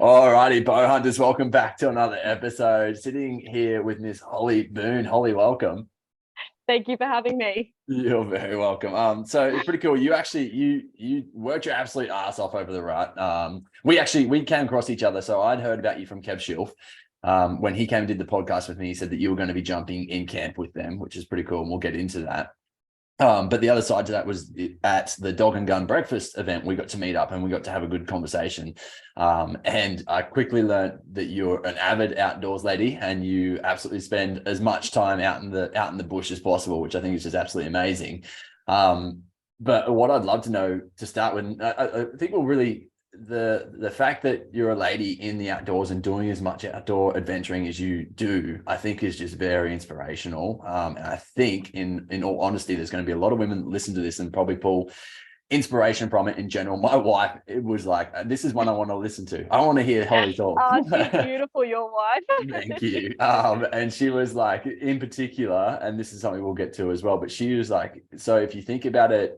Alrighty, bow hunters, welcome back to another episode. Sitting here with Miss Holly Boon. Holly, welcome. Thank you for having me. You're very welcome. So it's pretty cool. You worked your absolute ass off over the rut. We came across each other. So I'd heard about you from Kev Schilf. When he came and did the podcast with me, he said that you were going to be jumping in camp with them, which is pretty cool, and we'll get into that. But the other side to that was at the Dog and Gun breakfast event, we got to meet up and we got to have a good conversation. And I quickly learned that you're an avid outdoors lady and you absolutely spend as much time out in the bush as possible, which I think is just absolutely amazing. But what I'd love to know to start with, I think we'll really, the fact that you're a lady in the outdoors and doing as much outdoor adventuring as you do, I think is just very inspirational. And I think in all honesty, there's going to be a lot of women that listen to this and probably pull inspiration from it in general. My wife, it was like, this is one I want to listen to. I want to hear Holly talk. Oh, she's beautiful, your wife. Thank you. And she was like, in particular, and this is something we'll get to as well, but she was like, so if you think about it,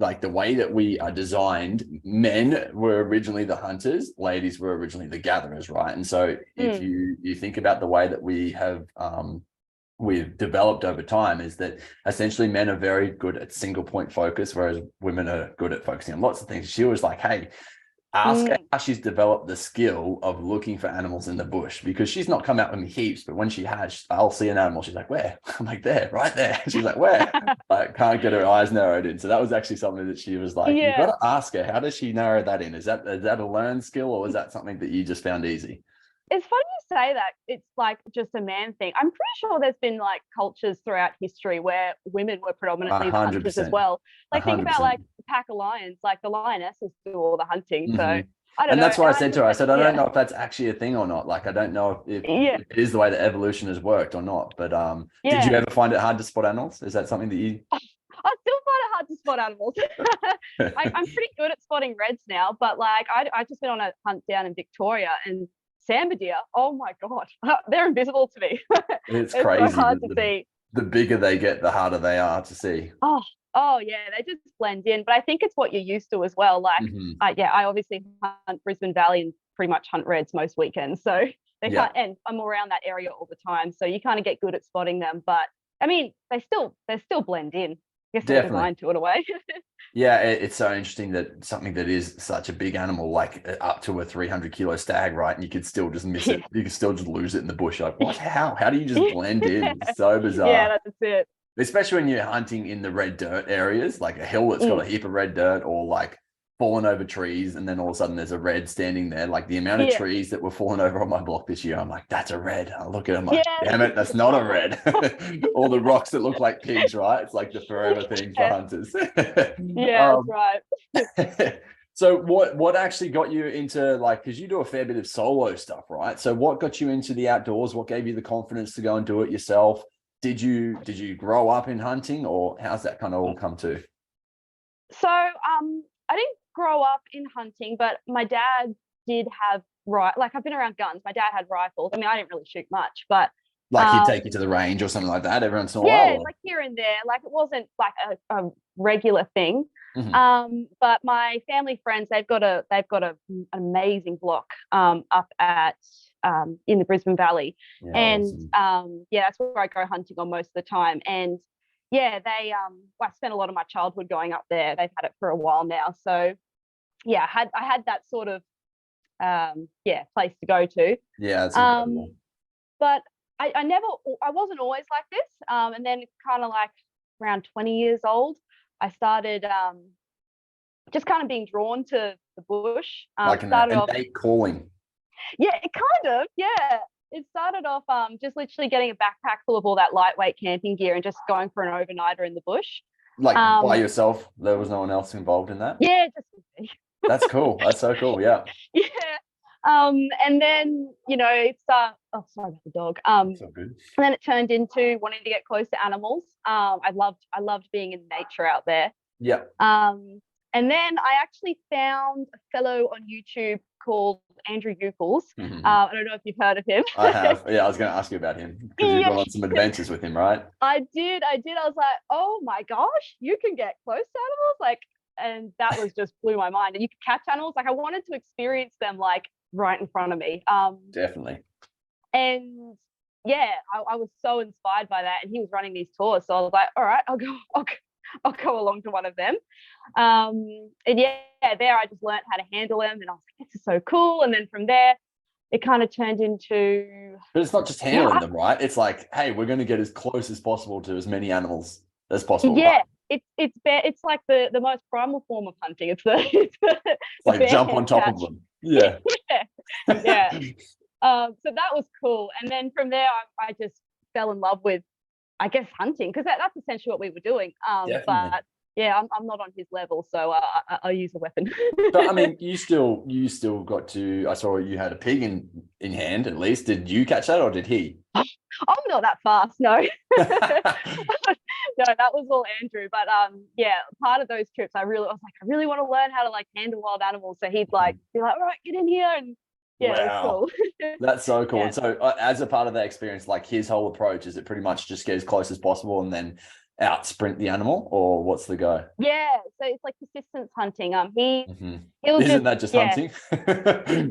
like the way that we are designed, men were originally the hunters, ladies were originally the gatherers, right? And so if you think about the way that we have we've developed over time, is that essentially men are very good at single point focus, whereas women are good at focusing on lots of things. She was like, hey, ask her how she's developed the skill of looking for animals in the bush, because she's not come out with me heaps, but when she has, I'll see an animal. She's like, where? I'm like, there, right there. She's like, where? I can't get her eyes narrowed in. So that was actually something that she was like, you've got to ask her, how does she narrow that in? Is that a learned skill, or is that something that you just found easy? It's funny you say that. It's like just a man thing. I'm pretty sure there's been like cultures throughout history where women were predominantly the hunters as well. Like 100%. Think about like the pack of lions, like the lionesses do all the hunting. So I don't know. And that's why I said to her, I said, I don't know if that's actually a thing or not. Like, I don't know if it is the way that evolution has worked or not. But did you ever find it hard to spot animals? Is that something that you... I still find it hard to spot animals. I'm pretty good at spotting reds now, but like I just went on a hunt down in Victoria and sambar deer, oh my god, they're invisible to me. It's crazy. So hard to see. The bigger they get, the harder they are to see. Oh yeah, they just blend in. But I think it's what you're used to as well. Like I obviously hunt Brisbane Valley and pretty much hunt reds most weekends, so they can't. And I'm around that area all the time, so you kind of get good at spotting them. But I mean, they still blend in. I guess they're designed to, in a way. Yeah, it's so interesting that something that is such a big animal, like up to a 300-kilo stag, right? And you could still just miss it. You could still just lose it in the bush. Like, what? How do you just blend in? It's so bizarre. Yeah, that's it. Especially when you're hunting in the red dirt areas, like a hill that's got a heap of red dirt, or like fallen over trees, and then all of a sudden there's a red standing there. Like the amount of trees that were falling over on my block this year, I'm like, that's a red. I look at it, I'm like, damn it, that's not a red. All the rocks that look like pigs, right? It's like the forever thing for hunters. That's right. So what actually got you into, like, because you do a fair bit of solo stuff, right? So what got you into the outdoors? What gave you the confidence to go and do it yourself? Did you grow up in hunting, or how's that kind of all come to? So I didn't grow up in hunting, but my dad did have like I've been around guns. My dad had rifles. I mean, I didn't really shoot much, but like he'd take you to the range or something like that every once in a while. Yeah, like here and there. Like it wasn't like a regular thing. But my family friends, they've got an amazing block up at in the Brisbane Valley, and awesome. That's where I go hunting on most of the time. And I spent a lot of my childhood going up there. They've had it for a while now. So I had that sort of place to go to. Yeah, that's incredible. But I wasn't always like this. And then kind of like around 20 years old, I started just kind of being drawn to the bush. Like an innate calling. Yeah, it kind of, It started off just literally getting a backpack full of all that lightweight camping gear and just going for an overnighter in the bush. Like by yourself? There was no one else involved in that? Yeah, just me. That's cool. That's so cool. Yeah. Yeah. And then, it's sorry about the dog. So good. And then it turned into wanting to get close to animals. I loved being in nature out there. Yeah. And then I actually found a fellow on YouTube called Andrew Ucles. I don't know if you've heard of him. I have. Yeah, I was going to ask you about him because you've gone on some adventures with him, right? I did. I was like, oh my gosh, you can get close to animals? Like, and that was just blew my mind. And you could catch animals. Like I wanted to experience them like right in front of me. Definitely. And yeah, I was so inspired by that. And he was running these tours, so I was like, all right, I'll go along to one of them. And yeah, there I just learned how to handle them, and I was like, this is so cool. And then from there, it kind of turned into. But it's not just handling them, right? It's like, hey, we're going to get as close as possible to as many animals as possible. Yeah, it's like the most primal form of hunting. It's like jump on top of them. Yeah. yeah. So that was cool. And then from there, I just fell in love with, I guess, hunting, because that's essentially what we were doing. But yeah, I'm not on his level, so I'll use a weapon. But I mean, you still got to. I saw you had a pig in hand at least. Did you catch that, or did he? I'm not that fast, no. No, that was all Andrew. But yeah, part of those trips, I really want to learn how to like handle wild animals. So he'd like be like, all right, get in here, and yeah, wow. It was cool. That's so cool. Yeah. And so as a part of that experience, like his whole approach, is it pretty much just get as close as possible and then out sprint the animal, or what's the go? Yeah, so it's like persistence hunting. Isn't that just hunting?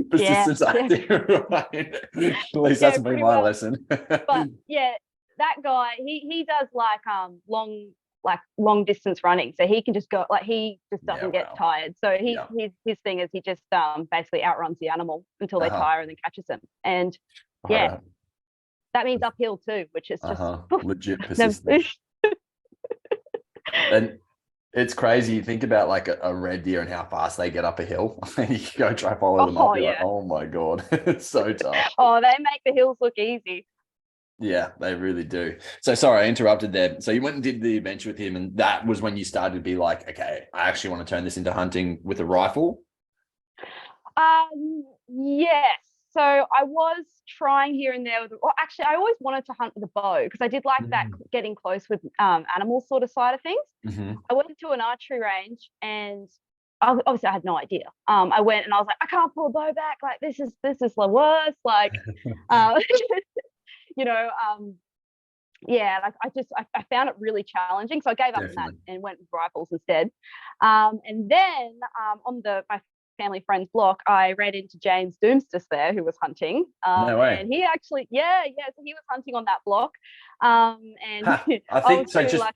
Persistence hunting, right? At least that's been my lesson. But yeah, that guy, he does like long distance running, so he can just go, like he just doesn't get tired. So his thing is he just basically outruns the animal until they tire and then catches them. And that means uphill too, which is just legit persistence. And it's crazy. You think about like a red deer and how fast they get up a hill, and you go try follow them up. You're like, oh my God, it's so tough. Oh, they make the hills look easy. Yeah, they really do. So sorry, I interrupted there. So you went and did the adventure with him, and that was when you started to be like, okay, I actually want to turn this into hunting with a rifle. Yes. So I was trying here and there actually I always wanted to hunt with a bow, because I did like that getting close with animals sort of side of things. I went to an archery range, and obviously I had no idea. I went and I was like, I can't pull a bow back, like this is the worst, like you know, yeah, like I found it really challenging, so I gave up on that and went with rifles instead. And then on my family friend's block, I ran into James Doomstis there, who was hunting. No way. And he actually, so he was hunting on that block. And I think so.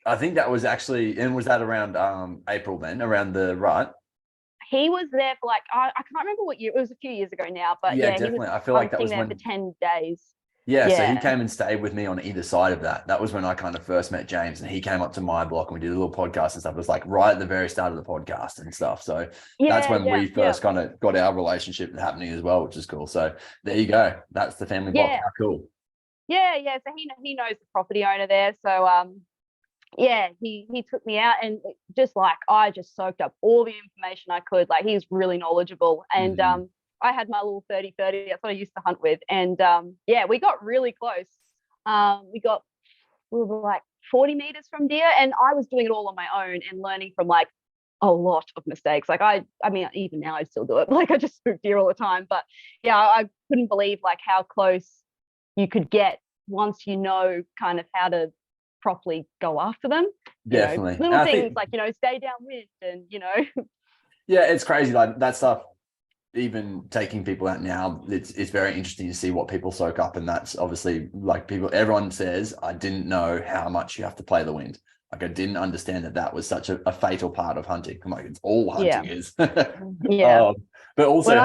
I think that was actually, and was that around April then, around the right? He was there for like, I can't remember what year, it was a few years ago now, but yeah definitely. I feel like that was there for 10 days. Yeah, so he came and stayed with me on either side of that. That was when I kind of first met James, and he came up to my block and we did a little podcast and stuff. It was like right at the very start of the podcast and stuff. So that's when we first kind of got our relationship happening as well, which is cool. So there you go. That's the family block. How cool. Yeah. So he knows the property owner there. So he took me out, and just like I just soaked up all the information I could. Like he's really knowledgeable, and I had my little 30-30. That's what I used to hunt with. And we got really close. We were like 40 meters from deer, and I was doing it all on my own and learning from like a lot of mistakes. Like I mean, even now I still do it. Like I just spook deer all the time. But yeah, I couldn't believe like how close you could get once you know kind of how to properly go after them. Definitely. Little things like, stay downwind and, Yeah, it's crazy. Like that stuff, even taking people out now, it's very interesting to see what people soak up. And that's obviously like everyone says, I didn't know how much you have to play the wind. Like I didn't understand that was such a fatal part of hunting. I'm like, it's all hunting is. Yeah. But also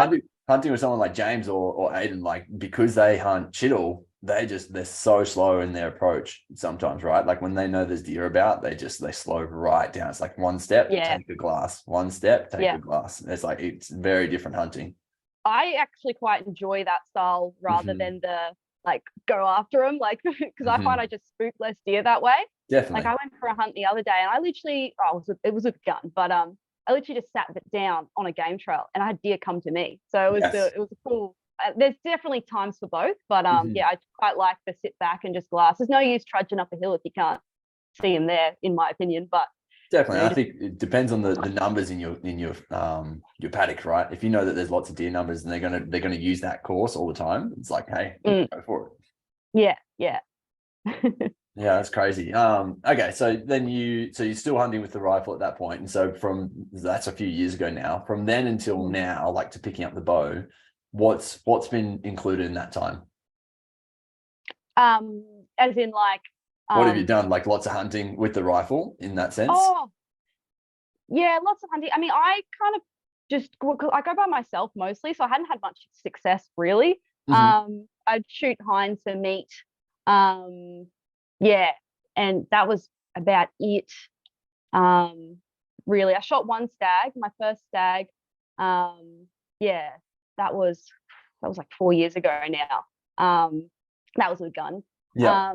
hunting with someone like James or Aiden, like because they hunt chittle, they're so slow in their approach sometimes, right? Like when they know there's deer about, they slow right down. It's like one step, take a glass, one step, take a glass. It's like, it's very different hunting. I actually quite enjoy that style rather than the like go after them, like because I find I just spook less deer that way. Definitely. Like I went for a hunt the other day, and I literally it was a gun, but I literally just sat down on a game trail and I had deer come to me. So it was a cool. There's definitely times for both, but I quite like to sit back and just glass. There's no use trudging up a hill if you can't see them there, in my opinion. But definitely, I think it depends on the numbers in your paddock, right? If you know that there's lots of deer numbers and they're gonna use that course all the time, it's like, hey, go for it. Yeah. Yeah, that's crazy. Okay, so then you're still hunting with the rifle at that point, and so that's a few years ago now. From then until now, like to picking up the bow, what's been included in that time? As in like, What have you done? Like lots of hunting with the rifle in that sense? oh yeah, lots of hunting. I mean, I kind of just I go by myself mostly, so I hadn't had much success really. Mhm. I'd shoot hinds for meat. Um, yeah, and that was about it. Um, really, I shot one stag, my first stag. Yeah, that was like 4 years ago now. That was with a gun. Yeah.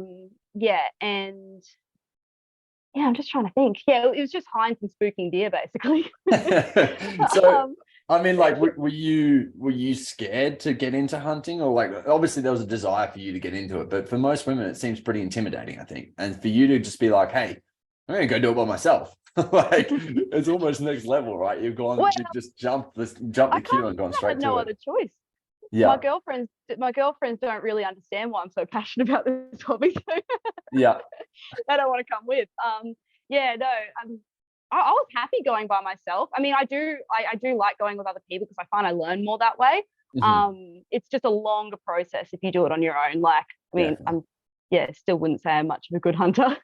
Yeah, and yeah, I'm just trying to think. Yeah, it was just hinds and spooking deer, basically. So, um, I mean, like, were you scared to get into hunting, or like, obviously there was a desire for you to get into it, but for most women, it seems pretty intimidating, I think. And for you to just be like, "Hey, I'm gonna go do it by myself," like, it's almost next level, right? well, You've just jumped the I queue kind and gone of had straight no to it. other choice. Yeah, My girlfriends don't really understand why I'm so passionate about this hobby, so yeah, they don't want to come with. Yeah, no, I was happy going by myself. I mean, I do like going with other people because I find I learn more that way. mhm, It's just a longer process if you do it on your own. Like, I mean, definitely. still wouldn't say I'm much of a good hunter,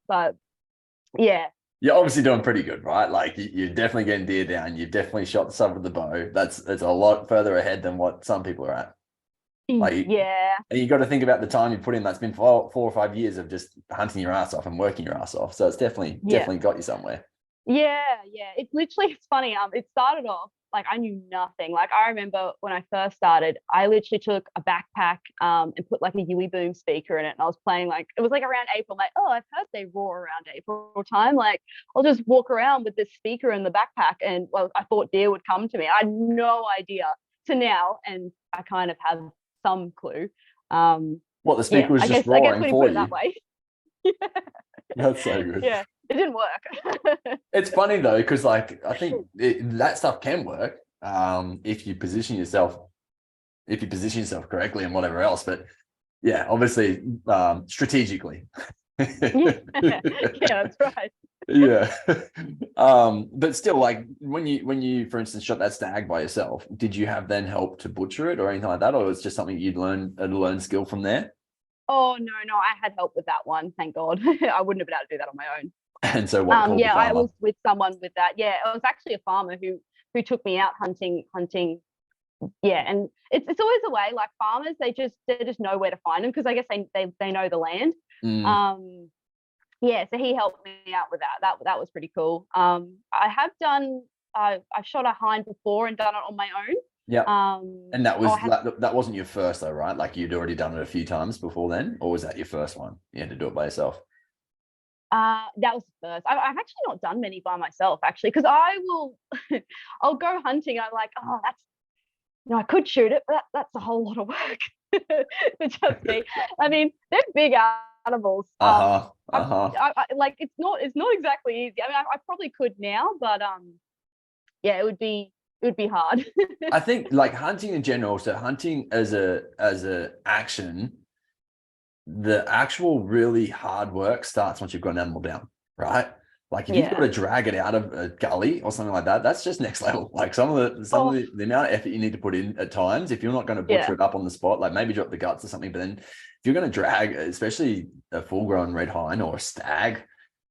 but yeah, You're obviously doing pretty good, right? Like you're definitely getting deer down. You've definitely shot some with the bow. That's a lot further ahead than what some people are at. Like, yeah. and you got to think about the time you put in. That's been 4 or 5 years of just hunting your ass off and working your ass off. So it's definitely Yeah. definitely got you somewhere. Yeah, yeah. It's funny. It started off like I knew nothing. Like I remember when I first started, I literally took a backpack and put like a Yui Boom speaker in it, and I was playing like it was like around April. I'm like, oh, I've heard they roar around April time. Like I'll just walk around with this speaker in the backpack, and well, I thought deer would come to me. I had no idea to now, and I kind of have some clue. What, the Yeah, speaker was just I guess roaring when you put for it that you. way, That's so good. yeah, it didn't work. It's funny though, because like I think that stuff can work if you position yourself correctly and whatever else. But yeah, obviously strategically. Yeah, yeah, that's right. Yeah. But still, like when you for instance shot that stag by yourself, did you have then help to butcher it or anything like that, or was it just something you'd learn skill from there? Oh no, I had help with that one. Thank God. I wouldn't have been able to do that on my own. And so what, called the Yeah, I farmer? was with someone with that. Yeah, it was actually a farmer who took me out hunting. Yeah, and it's always the way. Like farmers, they just know where to find them because I guess they know the land. Mm, Um, yeah, so he helped me out with that. That was pretty cool. I have done. I've shot a hind before and done it on my own. yeah. And that Oh, was that wasn't your first though, right? Like you'd already done it a few times before then, or was that your first one? You had to do it by yourself. That was the first. I've actually not done many by myself, actually, because I will, I'll go hunting. I'm like, oh, I could shoot it, but that's a whole lot of work to just me. I mean, they're big animals. Uh-huh. Uh-huh. Like it's not exactly easy. I mean, I probably could now, but yeah, it would be hard. I think like hunting in general, so hunting as a action, the actual really hard work starts once you've got an animal down, right? Like if you've got Yeah. to drag it out of a gully or something like that, that's just next level. Like Oh, the amount of effort you need to put in at times, if you're not going to butcher yeah. it up on the spot, like maybe drop the guts or something, but then if you're going to drag, especially a full-grown red hind or a stag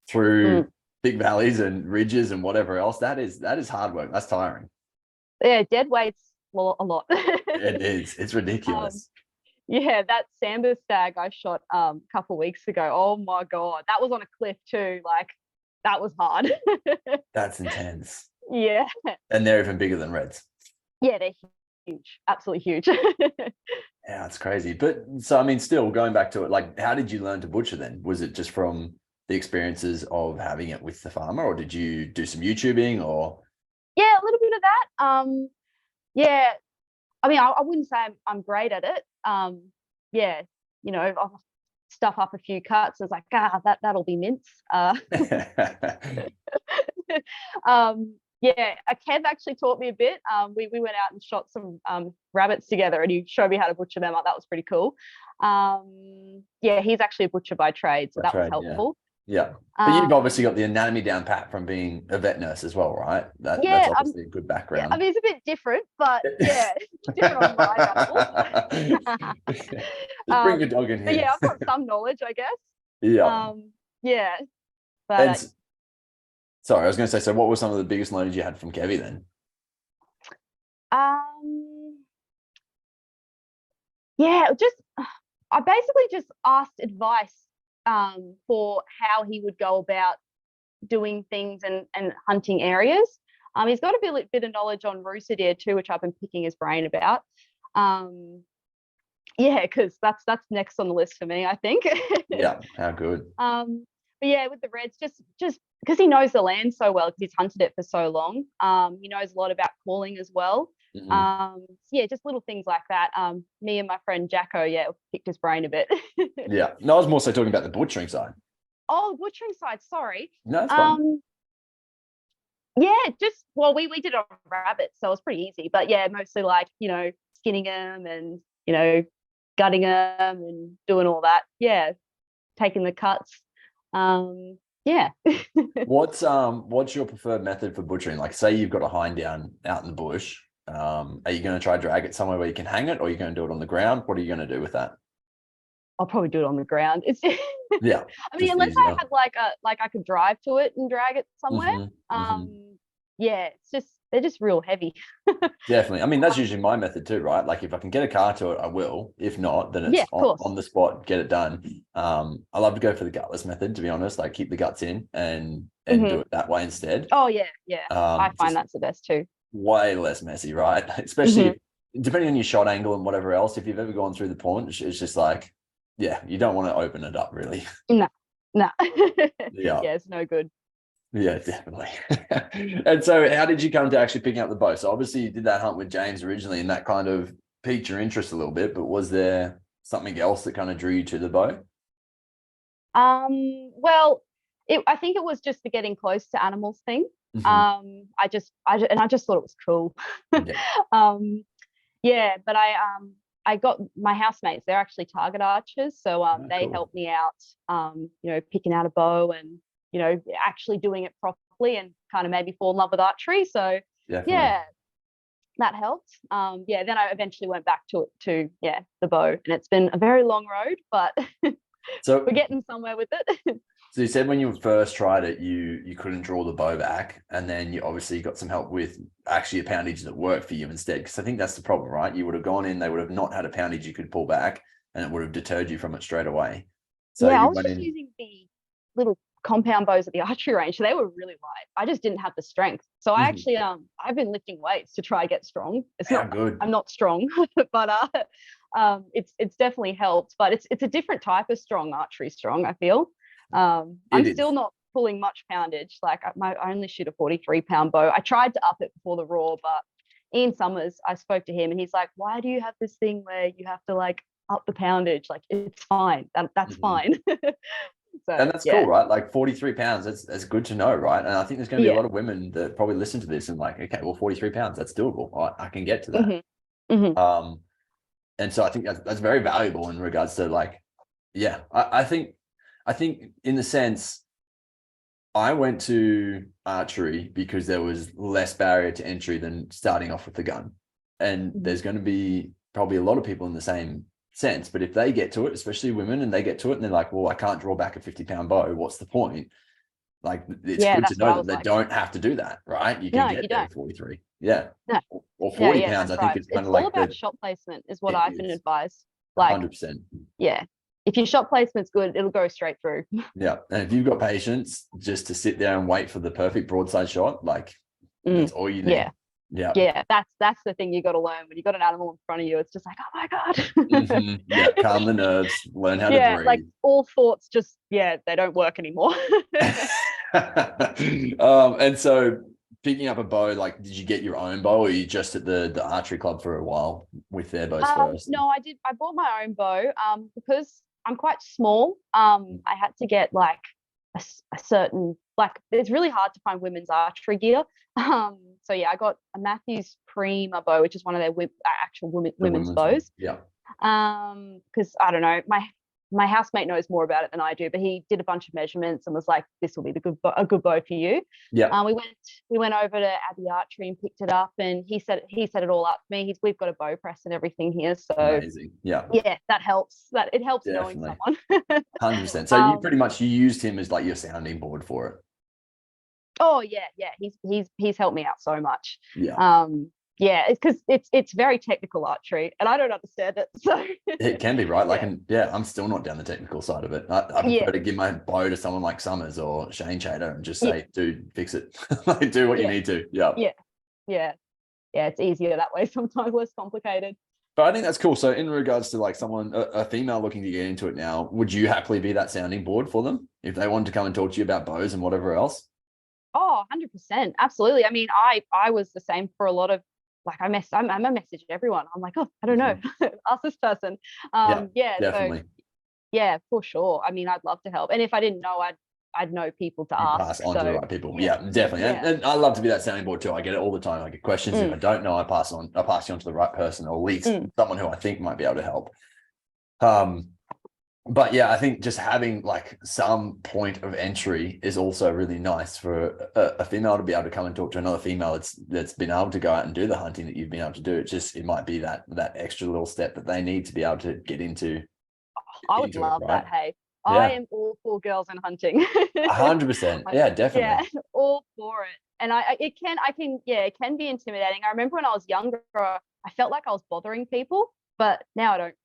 through Mm. big valleys and ridges and whatever else, that is hard work. That's tiring. Yeah, dead weight's a lot. It is. It's um, ridiculous. Yeah, that sambar stag I shot a couple weeks ago. Oh my God. That was on a cliff too. Like that was hard. That's intense. Yeah. And they're even bigger than reds. Yeah, they're huge. Absolutely huge. Yeah, it's crazy. But so, I mean, still going back to it, like, how did you learn to butcher then? Was it just from the experiences of having it with the farmer, or did you do some YouTubing or? Yeah, a little bit of that. Yeah. I mean, I wouldn't say I'm great at it. Yeah, I'll stuff up a few cuts. It's like, that'll be mince. Um, Yeah, Kev actually taught me a bit. We went out and shot some rabbits together, and he showed me how to butcher them up. That was pretty cool. Yeah, he's actually a butcher by trade, so that was helpful. Yeah. But you've obviously got the anatomy down pat from being a vet nurse as well, right? That's obviously a good background. Yeah, I mean, it's a bit different, but yeah, it's different on my level. Just bring your dog in here. Yeah, I've got some knowledge, I guess. Yeah. Yeah. But sorry, I was going to say, so what were some of the biggest learnings you had from Kevy then? Yeah, I basically just asked advice for how he would go about doing things and hunting areas. He's got a bit of knowledge on rooster deer too, which I've been picking his brain about. Yeah, because that's next on the list for me, I think. Yeah, how good. But yeah, with the reds, just because he knows the land so well, because he's hunted it for so long. He knows a lot about calling as well. Yeah, just little things like that. Me and my friend Jacko, picked his brain a bit. Yeah, no, I was more so talking about the butchering side. Oh, butchering side, sorry. No, it's fine. Yeah, we did it on rabbits, so it was pretty easy. But yeah, mostly like, skinning them and, gutting them and doing all that. Yeah, taking the cuts. Yeah. What's your preferred method for butchering? Like, say you've got a hind down out in the bush. Are you going to try drag it somewhere where you can hang it, or are you going to do it on the ground? What are you going to do with that? I'll probably do it on the ground. It's yeah. I mean, unless easier. I had like I could drive to it and drag it somewhere. Yeah, they're just real heavy. Definitely. I mean, that's usually my method too, right? Like if I can get a car to it, I will. If not, then it's on the spot, get it done. I love to go for the gutless method, to be honest. Like keep the guts in and do it that way instead. Oh yeah. I find that's the best too. Way less messy, right? Especially depending on your shot angle and whatever else. If you've ever gone through the paunch, it's just like, yeah, you don't want to open it up really. No. Yeah, it's no good. Yeah, definitely. And so how did you come to actually picking up the bow? So obviously you did that hunt with James originally and that kind of piqued your interest a little bit, but was there something else that kind of drew you to the bow? Well, I think it was just the getting close to animals thing. I just thought it was cool. Yeah. But I got my housemates, they're actually target archers. So they helped me out, picking out a bow and, actually doing it properly and kind of made me fall in love with archery. So yeah, that helped. Then I eventually went back to the bow, and it's been a very long road, but so we're getting somewhere with it. So you said when you first tried it, you couldn't draw the bow back, and then you obviously got some help with actually a poundage that worked for you instead. Because I think that's the problem, right? You would have gone in, they would have not had a poundage you could pull back, and it would have deterred you from it straight away. So I was just using the little compound bows at the archery range. So they were really light. I just didn't have the strength. So I actually I've been lifting weights to try and get strong. It's not good. I'm not strong, but it's definitely helped. But it's a different type of strong, archery strong, I feel. I'm still not pulling much poundage. Like I only shoot a 43-pound bow. I tried to up it before the raw, but Ian Summers, I spoke to him and he's like, why do you have this thing where you have to like up the poundage? Like it's fine. That's fine. So, and that's cool, right? Like 43 pounds, that's good to know, right? And I think there's going to be a lot of women that probably listen to this and like, okay, well, 43 pounds, that's doable. I can get to that. And so I think that's very valuable in regards to like, I think in the sense, I went to archery because there was less barrier to entry than starting off with the gun. And there's going to be probably a lot of people in the same sense, but if they get to it, especially women, and they get to it and they're like, well, I can't draw back a 50-pound bow, what's the point? Like it's good to know that they don't have to do that, right? You can get there at 43 or 40 pounds. I think it's kind of like all about shot placement is what I've been advised. Like 100%. If your shot placement's good, it'll go straight through. And if you've got patience just to sit there and wait for the perfect broadside shot, like that's all you need. That's the thing you got to learn when you got an animal in front of you. It's just like, oh my god. Calm the nerves, learn how to breathe. Like all thoughts just they don't work anymore. And so picking up a bow, like did you get your own bow, or you just at the archery club for a while with their bows first? No, I bought my own bow because I'm quite small. I had to get like a certain, like, it's really hard to find women's archery gear. So yeah, I got a Matthew's Prima bow, which is one of their actual women's bows. Yeah. Because I don't know, my housemate knows more about it than I do, but he did a bunch of measurements and was like, "This will be a good bow for you." Yeah. We went over to Abbey Archery and picked it up, and he set it all up for me. We've got a bow press and everything here, so amazing. Yeah, that helps. That it helps definitely. knowing someone. 100%. So you pretty much used him as like your sounding board for it. Oh yeah. He's helped me out so much. Yeah. Yeah, it's because it's very technical archery, and I don't understand it. So it can be, right? Like, I'm still not down the technical side of it. I prefer to give my bow to someone like Summers or Shane Chater and just say, dude, fix it. Like, do what you need to. Yeah. It's easier that way, sometimes less complicated. But I think that's cool. So in regards to like someone, a female looking to get into it now, would you happily be that sounding board for them if they wanted to come and talk to you about bows and whatever else? Oh, 100%. Absolutely. I mean, I was the same for a lot of, like, I message everyone. I'm like, oh, I don't know. Ask this person. Definitely. So, yeah, for sure. I mean, I'd love to help. And if I didn't know, I'd know people to ask. Pass on to the right people. Yeah, definitely. Yeah. And I love to be that sounding board too. I get it all the time. I get questions. If I don't know, I pass you on to the right person, or at least someone who I think might be able to help. But yeah, I think just having like some point of entry is also really nice for a female to be able to come and talk to another female that's been able to go out and do the hunting that you've been able to do. It might be that extra little step that they need to be able to get into. I would love that. Hey, I am all for girls and hunting. 100%. Yeah, definitely. Yeah, all for it. And it can be intimidating. I remember when I was younger, I felt like I was bothering people. But now I don't.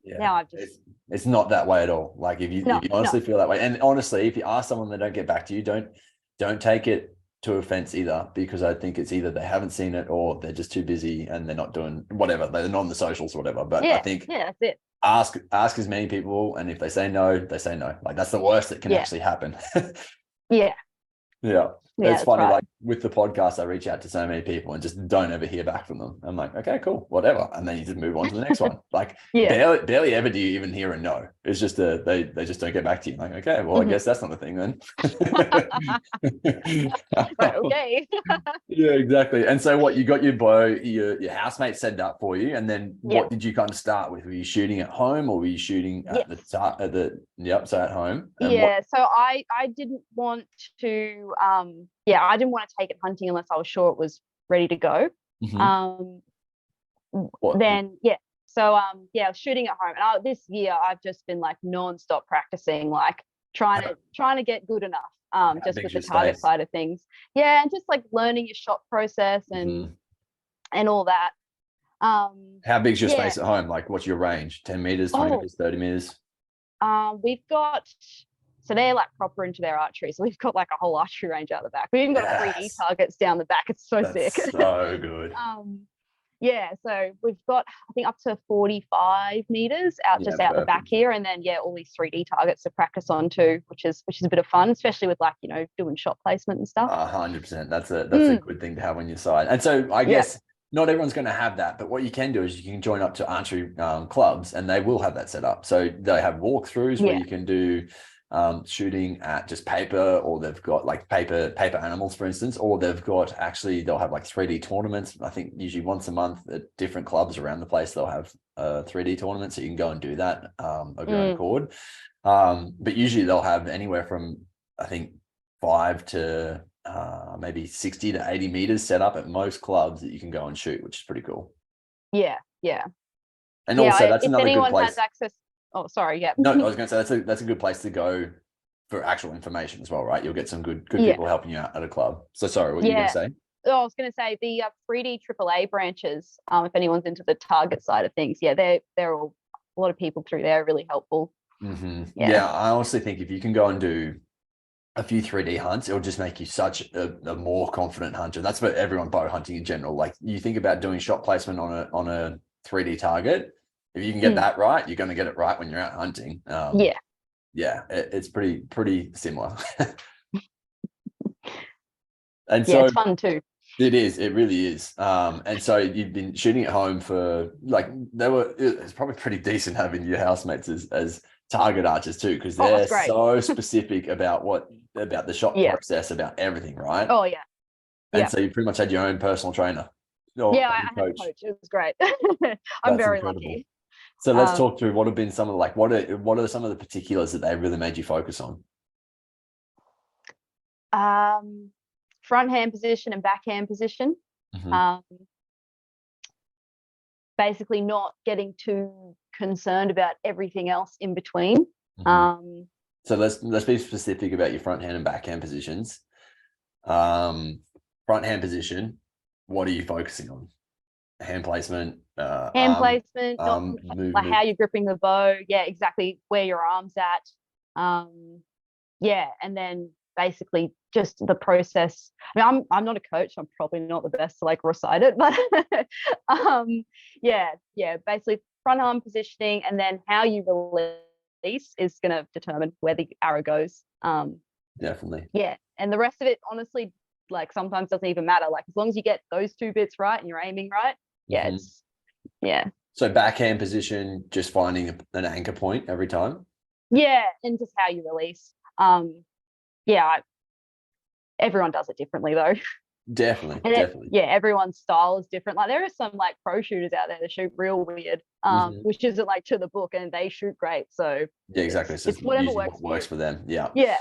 Now I've just. It's not that way at all. Like if you honestly feel that way, and honestly, if you ask someone they don't get back to you, don't take it to offense either, because I think it's either they haven't seen it or they're just too busy and they're not doing whatever. They're not on the socials or whatever. But I think that's it. Ask as many people, and if they say no, they say no. Like that's the worst that can actually happen. Yeah. It's funny, like with the podcast, I reach out to so many people and just don't ever hear back from them. I'm like, okay, cool, whatever. And then you just move on to the next one. Like barely ever do you even hear a no. It's just they just don't get back to you. Like, okay, well, I guess that's not the thing then. Okay. Yeah, exactly. And so what, you got your bow, your housemate set it up for you. And then what did you kind of start with? Were you shooting at home or were you shooting at so at home? And so I didn't want to I didn't want to take it hunting unless I was sure it was ready to go. So I was shooting at home, and this year I've just been like non-stop practicing, like trying to get good enough, just with the target side of things. Yeah, and just like learning your shot process and all that. How big's your space at home? Like, what's your range? 10 meters, 20 meters, 30 meters? We've got. So they're like proper into their archery. So we've got like a whole archery range out the back. We've even got 3D targets down the back. It's so sick. So good. So we've got, I think, up to 45 meters out the back here. And then, all these 3D targets to practice on too, which is a bit of fun, especially with like, doing shot placement and stuff. 100%. That's a good thing to have on your side. And so I guess not everyone's going to have that, but what you can do is you can join up to archery clubs, and they will have that set up. So they have walkthroughs where you can do shooting at just paper, or they've got like paper animals, for instance, or they'll have like 3D tournaments. I think usually once a month at different clubs around the place, they'll have 3D tournaments, so you can go and do that of your own accord. But usually they'll have anywhere from, I think, 5 to maybe 60 to 80 meters set up at most clubs that you can go and shoot, which is pretty cool. Yeah. And also that's another good place. If anyone has access. Oh, sorry. Yeah. No, I was going to say that's a good place to go for actual information as well, right? You'll get some good people helping you out at a club. So sorry, what were you going to say? Oh, I was going to say the 3D AAA branches. If anyone's into the target side of things, they're all, a lot of people through there are really helpful. Yeah, I honestly think if you can go and do a few 3D hunts, it'll just make you such a more confident hunter. That's for everyone, bow hunting in general. Like you think about doing shot placement on a 3D target. If you can get that right, you're going to get it right when you're out hunting. It's pretty similar. And so it's fun too. It is. It really is. And so you've been shooting at home for like it's probably pretty decent having your housemates as target archers too, because Oh, they're that's great. so specific about the shot Yeah. process, about everything, right? Oh yeah. And Yeah. so you pretty much had your own personal trainer or Yeah, I had a coach. coach. It was great. I'm That's very incredible. lucky. So let's talk through what have been some of what are some of the particulars that they really made you focus on? Front hand position and back hand position. Basically not getting too concerned about everything else in between. So let's be specific about your front hand and backhand positions. Front hand position, what are you focusing on? Hand placement, hand placement, movement. like how you're gripping the bow. Yeah, exactly where your arm's at. Yeah, and then basically just the process. I mean, I'm not a coach, so I'm probably not the best to like recite it, but yeah, basically front arm positioning, and then how you release is going to determine where the arrow goes. Definitely. Yeah, and the rest of it, honestly, like sometimes doesn't even matter. Like as long as you get those two bits right and you're aiming right, yeah. So backhand position, just finding an anchor point every time. Yeah, and just how you release. Everyone does it differently though. Definitely. Yeah, everyone's style is different. Like there are some like pro shooters out there that shoot real weird, which isn't like to the book, and they shoot great. So yeah, exactly. It's whatever works for them. Yeah. Yeah.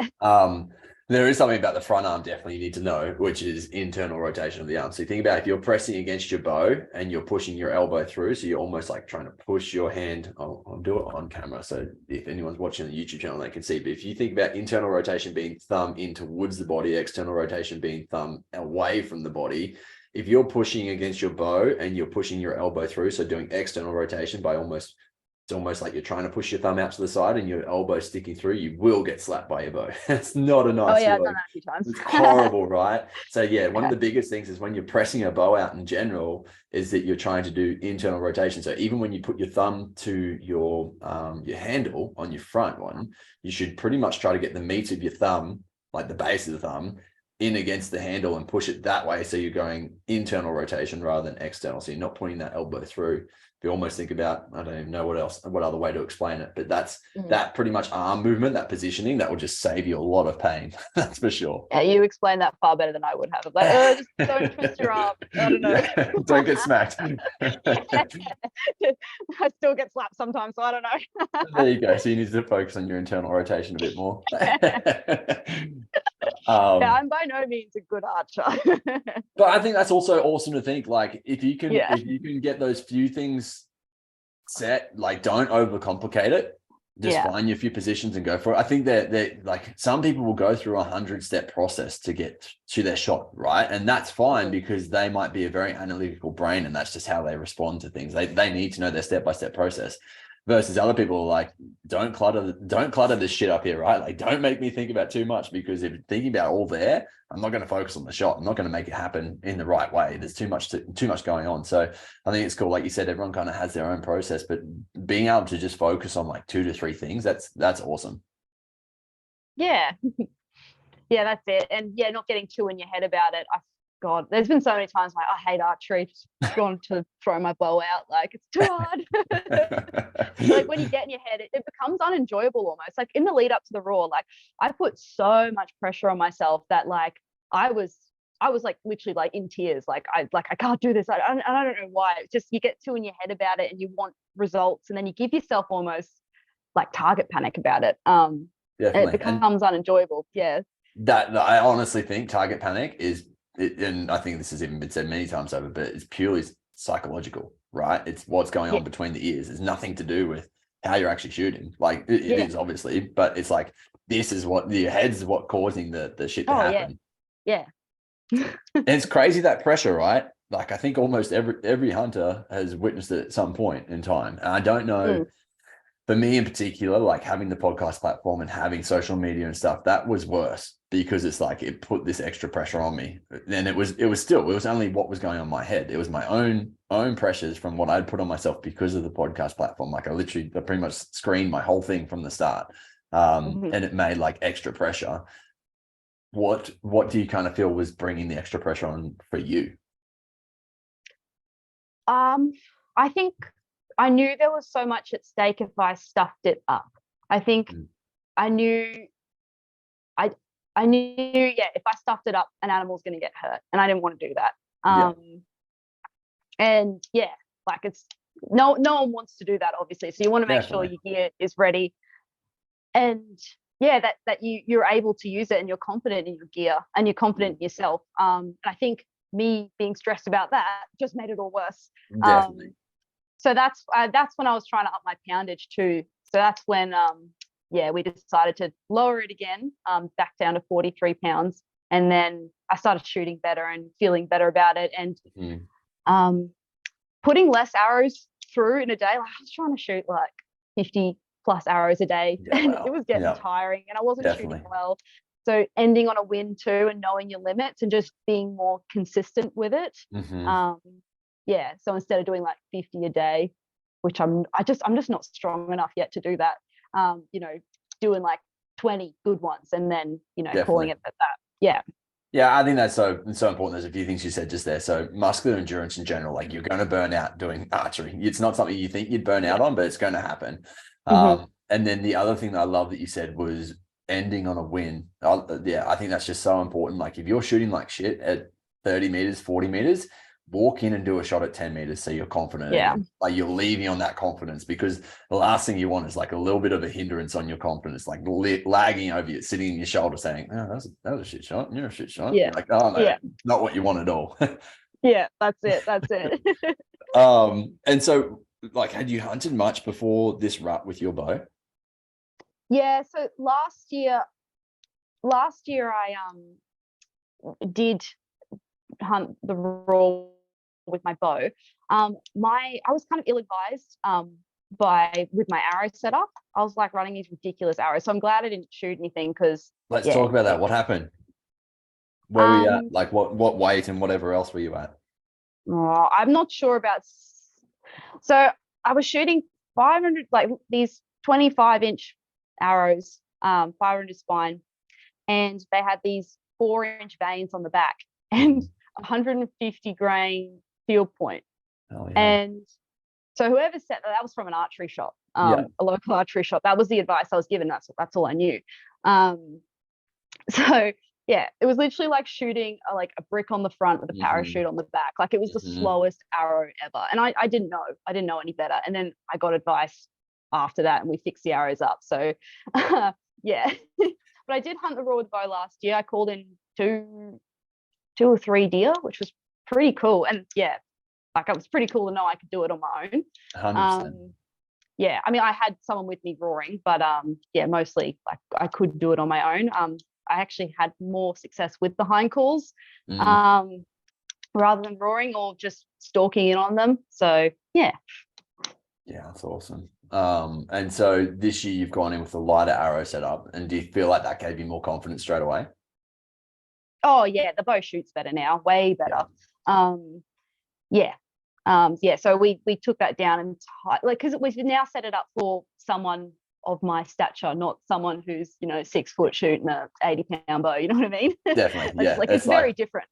There is something about the front arm definitely you need to know, which is internal rotation of the arm. So you think about if you're pressing against your bow and you're pushing your elbow through, so you're almost like trying to push your hand. I'll do it on camera, so if anyone's watching the YouTube channel, they can see. But if you think about internal rotation being thumb in towards the body, external rotation being thumb away from the body, if you're pushing against your bow and you're pushing your elbow through, so doing external rotation by it's almost like you're trying to push your thumb out to the side and your elbow sticking through, you will get slapped by your bow. It's not a nice I've feeling. done that a few times. It's horrible, right? So yeah, one of the biggest things is when you're pressing a bow out in general is that you're trying to do internal rotation. So even when you put your thumb to your handle on your front one, you should pretty much try to get the meat of your thumb, like the base of the thumb, in against the handle and push it that way. So you're going internal rotation rather than external. So you're not putting that elbow through. If you almost think about, I don't even know what other way to explain it, but that's that pretty much arm movement, that positioning, that will just save you a lot of pain. That's for sure. Yeah, you explained that far better than I would have. Like, just don't twist your arm. I don't know. Yeah, don't get smacked. I still get slapped sometimes, so I don't know. There you go. So you need to focus on your internal rotation a bit more. Yeah, I'm by no means a good archer. But I think that's also awesome to think, like, if you can get those few things set, like don't overcomplicate it. Just find your few positions and go for it. I think that like some people will go through 100-step process to get to their shot, right? And that's fine because they might be a very analytical brain and that's just how they respond to things. They need to know their step-by-step process. Versus other people are like, don't clutter this shit up here, right? Like, don't make me think about too much, because if thinking about all there, I'm not going to focus on the shot. I'm not going to make it happen in the right way. There's too much going on. So I think it's cool. Like you said, everyone kind of has their own process, but being able to just focus on like 2 to 3 things, that's awesome. Yeah. Yeah, that's it. And yeah, not getting too in your head about it. God, there's been so many times like I hate archery, just going to throw my bow out, like it's too hard. Like when you get in your head, it becomes unenjoyable almost. Like in the lead up to the raw, like I put so much pressure on myself that like I was like literally like in tears, like I can't do this. I don't know why. It's just you get too in your head about it and you want results, and then you give yourself almost like target panic about it. And it becomes unenjoyable. Yeah. That I honestly think target panic is. And I think this has even been said many times over, but it's purely psychological, right? It's what's going on between the ears. It's nothing to do with how you're actually shooting. Like it is obviously, but it's like, this is what your head's what causing the shit to happen. Yeah. And it's crazy, that pressure, right? Like I think almost every hunter has witnessed it at some point in time. And I don't know, for me in particular, like having the podcast platform and having social media and stuff, that was worse, because it's like it put this extra pressure on me. And it was only what was going on in my head. It was my own pressures from what I'd put on myself because of the podcast platform. Like I pretty much screened my whole thing from the start. And it made like extra pressure. What do you kind of feel was bringing the extra pressure on for you? I think I knew there was so much at stake if I stuffed it up. I think I knew, I knew, if I stuffed it up, an animal's going to get hurt, and I didn't want to do that. And like it's no one wants to do that, obviously. So you want to make sure your gear is ready, and that you're able to use it, and you're confident in your gear, and you're confident in yourself. And I think me being stressed about that just made it all worse. Definitely. So that's when I was trying to up my poundage too. So that's when we decided to lower it again, back down to 43 pounds. And then I started shooting better and feeling better about it, and putting less arrows through in a day. Like I was trying to shoot like 50 plus arrows a day, and it was getting tiring, and I wasn't shooting well. So ending on a win too, and knowing your limits, and just being more consistent with it. So instead of doing like 50 a day, which I'm just not strong enough yet to do that, doing like 20 good ones, and then calling it at that. I think that's so important. There's a few things you said just there. So muscular endurance in general, like you're going to burn out doing archery. It's not something you think you'd burn out on, but it's going to happen. And then the other thing that I love that you said was ending on a win. I think that's just so important. Like if you're shooting like shit at 30 meters, 40 meters, walk in and do a shot at 10 meters so you're confident. Like you're leaving on that confidence, because the last thing you want is like a little bit of a hindrance on your confidence, like lagging over you, sitting in your shoulder saying, oh, that was a shit shot. You're a shit shot. You're like, oh no, not what you want at all. That's it. And so like, had you hunted much before this rut with your bow? So last year I did hunt the raw with my bow. I was kind of ill-advised with my arrow setup. I was like running these ridiculous arrows, so I'm glad I didn't shoot anything. Because let's talk about that. What happened? Where were you at? Like what weight and whatever else were you at? I'm not sure about. So I was shooting 500, like these 25-inch arrows, 500 spine, and they had these 4-inch vanes on the back, and 150 grain field point. And so whoever said that was from an archery shop, a local archery shop. That was the advice I was given. That's all I knew. It was literally like shooting a brick on the front with a parachute on the back. Like it was the slowest arrow ever. And I didn't know any better. And then I got advice after that, and we fixed the arrows up. So but I did hunt the raw with bow last year. I called in two or three deer, which was pretty cool. And it was pretty cool to know I could do it on my own. 100%. I mean, I had someone with me roaring, but mostly like I could do it on my own. I actually had more success with the hind calls rather than roaring or just stalking in on them. So that's awesome. And so this year you've gone in with a lighter arrow setup, and do you feel like that gave you more confidence straight away? Oh yeah, the bow shoots better now, way better. So we took that down and because we've now set it up for someone of my stature, not someone who's 6 foot shooting a 80-pound bow. You know what I mean? Definitely. it's very different.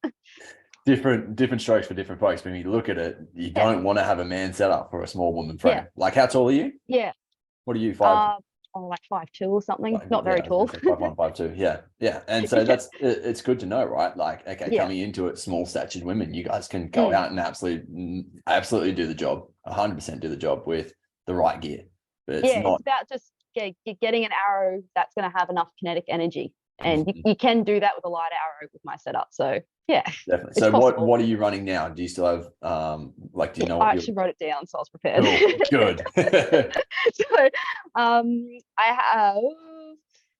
Different strokes for different folks. When you look at it, you don't want to have a man set up for a small woman frame. Like, how tall are you? What are you, 5? Like 5'2" or something. Not very tall. 5'1", 5'2". Yeah. And so it's good to know, right? Like, okay, coming into it, small statured women, you guys can go out and absolutely do the job, 100% do the job with the right gear. But it's about just getting an arrow that's going to have enough kinetic energy, and you can do that with a lighter arrow with my setup. So definitely. So what are you running now? Do you still have do you know? I actually wrote it down, so I was prepared. Good. I have.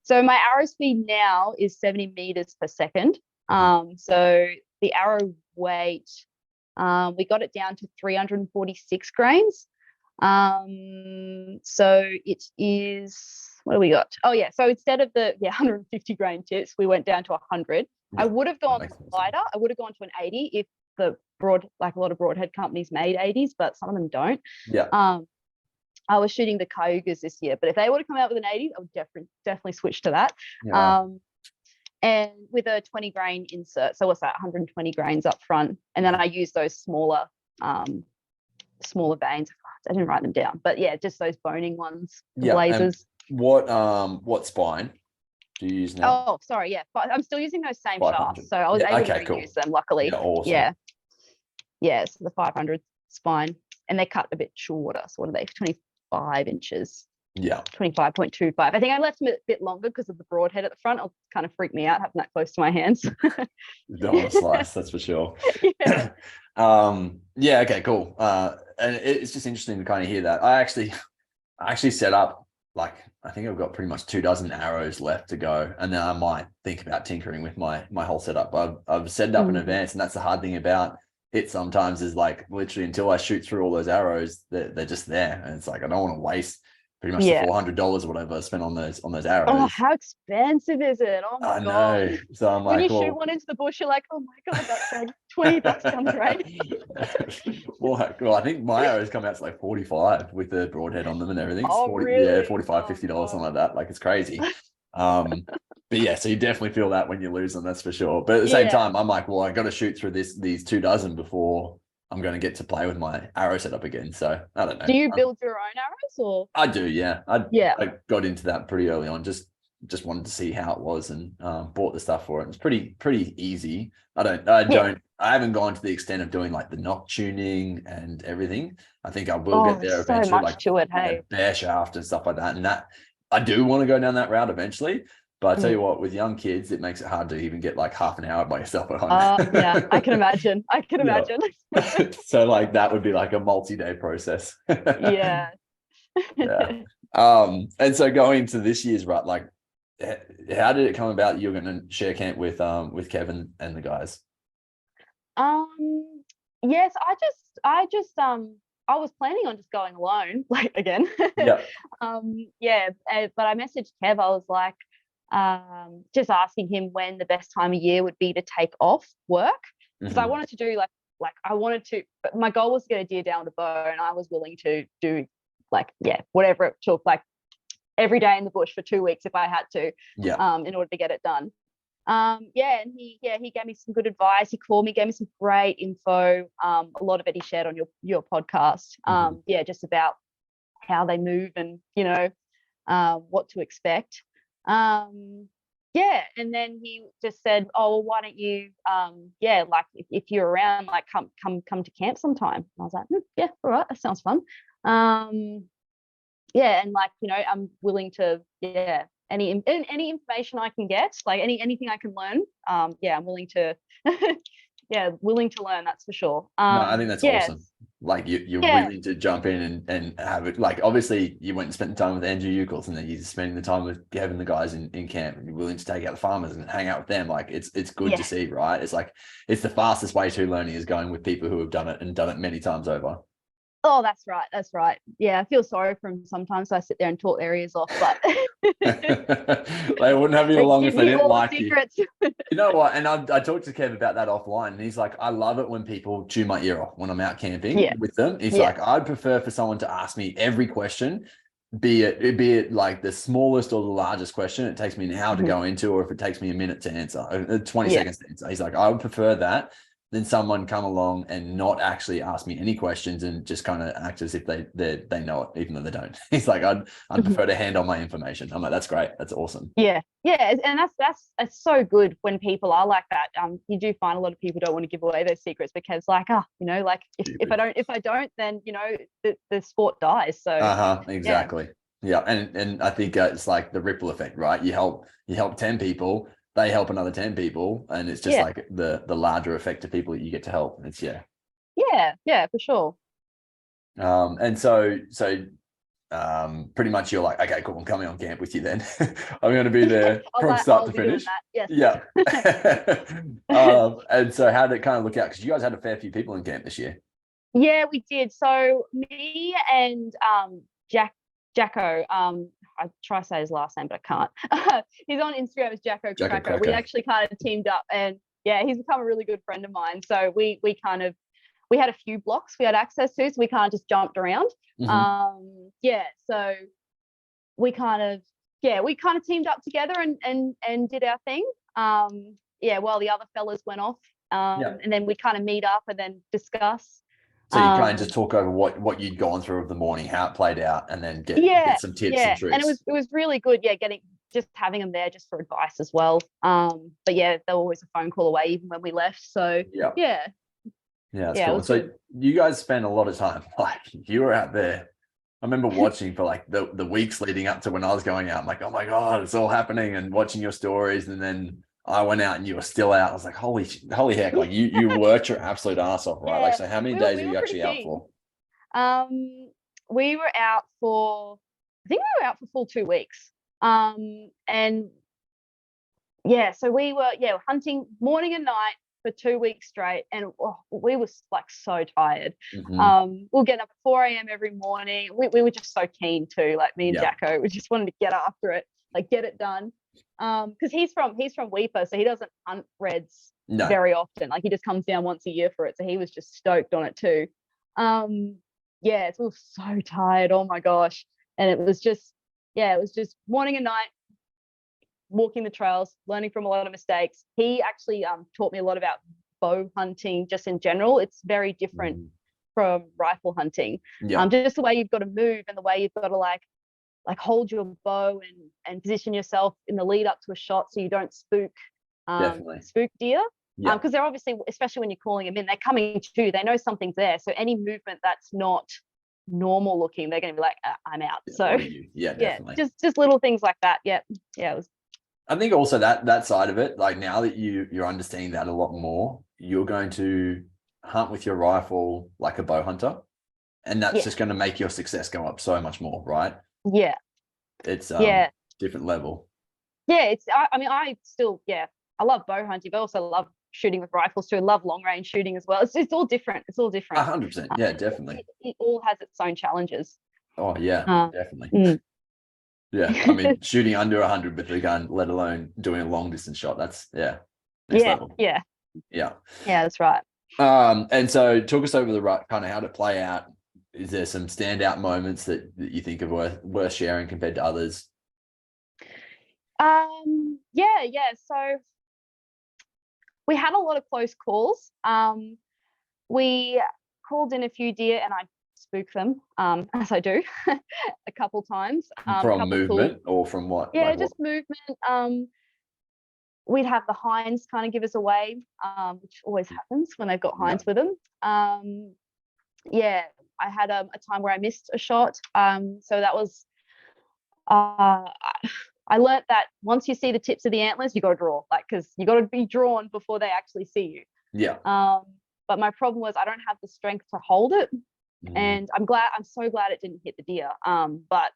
So my arrow speed now is 70 meters per second. So the arrow weight, we got it down to 346 grains. So it is. What do we got? Oh yeah. So instead of the 150 grain tips, we went down to 100. I would have gone lighter. I would have gone to an 80 if the a lot of broadhead companies made 80s, but some of them don't. I was shooting the Cayugas this year, but if they would have come out with an 80, I would definitely switch to that. And with a 20 grain insert. So what's that? 120 grains up front, and then I use those smaller veins. I didn't write them down, but just those boning ones, the blazers. What spine do you use now? Oh, sorry, yeah, but I'm still using those same 500. shafts, so I was Yeah, able okay, to cool. reuse them. Luckily, Yeah, awesome. Yeah. So the 500 spine, and they're cut a bit shorter. So what are they? 25 inches. Yeah. 25.25. I think I left them a bit longer because of the broad head at the front. It'll kind of freak me out having that close to my hands. Don't want to slice, that's for sure. Yeah. Yeah, okay, cool. And it's just interesting to kind of hear that. I actually set up, like, I think I've got pretty much 24 arrows left to go, and then I might think about tinkering with my whole setup. I've set it up in advance, and that's the hard thing about it sometimes, is like literally until I shoot through all those arrows, they're just there, and it's like I don't want to waste pretty much the $400 or whatever I spent on those arrows. Oh, how expensive is it? Oh my I God. know. So I'm when like, you shoot one into the bush, you're like, oh my God, that's like $20 sounds great. well, I think my arrows come out to like 45 with the broadhead on them and everything. It's Oh, 40, really? yeah, $45, $50, something like that. Like, it's crazy. But yeah, so you definitely feel that when you lose them, that's for sure. But at the same time, I'm like, well, I got to shoot through these 24 before I'm going to get to play with my arrow setup again. So I don't know. Do you build your own arrows, or? I do, yeah. I got into that pretty early on. Just wanted to see how it was, and bought the stuff for it. It's pretty easy. I haven't gone to the extent of doing like the knock tuning and everything. I think I will get there eventually. So much to it, hey. Bear shaft and stuff like that. And that I do want to go down that route eventually. But I tell you what, with young kids, it makes it hard to even get like half an hour by yourself at home. Yeah, I can imagine. So like that would be like a multi-day process. Yeah. And so going to this year's rut, like, how did it come about you're going to share camp with Kevin and the guys? Yes, I was planning on just going alone, like, again. Yeah. But I messaged Kev. I was like, just asking him when the best time of year would be to take off work, because I wanted to do but my goal was to get a deer down with a bow, and I was willing to do whatever it took, like every day in the bush for 2 weeks if I had to, in order to get it done. And he gave me some good advice. He called me, gave me some great info. A lot of it he shared on your podcast. Just about how they move and what to expect. And then he just said, oh, well, why don't you like if you're around, like come to camp sometime. And I was like, all right, that sounds fun. And like, I'm willing to any information I can get, like anything I can learn, I'm willing to willing to learn, that's for sure. No, I think that's awesome. Like you're willing to jump in and have it. Like, obviously you went and spent the time with Andrew Ucles, and then you're spending the time with Kevin, the guys in camp, and you're willing to take out the farmers and hang out with them. Like, it's good to see, right? It's like, it's the fastest way to learning is going with people who have done it and done it many times over. Oh, that's right. Yeah, I feel sorry for them sometimes. I sit there and talk their ears off, but they wouldn't have you along if they didn't like you. You know what? And I talked to Kev about that offline, and he's like, I love it when people chew my ear off when I'm out camping with them. He's like, I'd prefer for someone to ask me every question, be it like the smallest or the largest question it takes me an hour to go into, or if it takes me a minute to answer, 20 seconds to answer. He's like, I would prefer that than someone come along and not actually ask me any questions and just kind of act as if they know it, even though they don't. He's like, I'd prefer to hand on my information. I'm like, that's great. That's awesome. Yeah. And that's so good when people are like that. You do find a lot of people don't want to give away their secrets because, like, if I don't, then the sport dies. So exactly. Yeah. And I think it's like the ripple effect, right? You help 10 people, they help another 10 people, and it's just like the larger effect of people that you get to help. It's for sure. And so pretty much you're like, okay, cool, I'm coming on camp with you then. I'm going to be there from start to finish. Yeah. And so how did it kind of look out? Because you guys had a fair few people in camp this year. Yeah, we did. So me and Jacko, I try to say his last name, but I can't. He's on Instagram as Jacko Cracker. We actually kind of teamed up, and he's become a really good friend of mine. So we had a few blocks we had access to, so we kind of just jumped around. So we kind of teamed up together and did our thing. While the other fellas went off. And then we kind of meet up and then discuss So you kind of just talk over what you'd gone through of the morning, how it played out, and then get some tips and tricks. And it was really good. Yeah, having them there just for advice as well. But yeah, they were always a phone call away even when we left. So yeah, that's cool. So good. You guys spend a lot of time, like you were out there. I remember watching for like the weeks leading up to when I was going out. I'm like, oh my God, it's all happening, and watching your stories. And then I went out and you were still out. I was like, holy heck, like you worked your absolute ass off, right? Like, so how many days were you actually out for? We were out for, I think we were out for full 2 weeks. And yeah, so we were hunting morning and night for 2 weeks straight, and we were like so tired. We'll get up at 4 a.m. every morning. We were just so keen too, like me and Jacko, we just wanted to get after it, like get it done. Because he's from Weipa, so he doesn't hunt reds very often. Like he just comes down once a year for it, so he was just stoked on it too. So we were so tired, oh my gosh. And it was just morning and night, walking the trails, learning from a lot of mistakes. He actually taught me a lot about bow hunting just in general. It's very different from rifle hunting. Just the way you've got to move and the way you've got to like hold your bow and position yourself in the lead up to a shot so you don't spook deer. Because they're obviously, especially when you're calling them in, they're coming to you, they know something's there. So any movement that's not normal looking, they're going to be like, I'm out. So definitely. Just little things like that. It was. I think also that side of it, like now that you're understanding that a lot more, you're going to hunt with your rifle like a bow hunter, and that's just going to make your success go up so much more, right? It's different level. I still I love bow hunting, but also love shooting with rifles too. I love long range shooting as well. It's all different. 100%. Yeah, definitely. It all has its own challenges. Oh yeah, definitely. Yeah, I mean, shooting under 100 with the gun, let alone doing a long distance shot. That's next level. Yeah, that's right. And so talk us over the kind of how to play out. Is there some standout moments that you think are worth sharing compared to others? So we had a lot of close calls. We called in a few deer, and I spook them, as I do a couple times. From movement or from what? Yeah, just movement. We'd have the hinds kind of give us away, which always happens when they've got hinds with them. I had a time where I missed a shot. So that was, I learnt that once you see the tips of the antlers, you got to draw, because you got to be drawn before they actually see you. But my problem was I don't have the strength to hold it. And I'm so glad it didn't hit the deer. But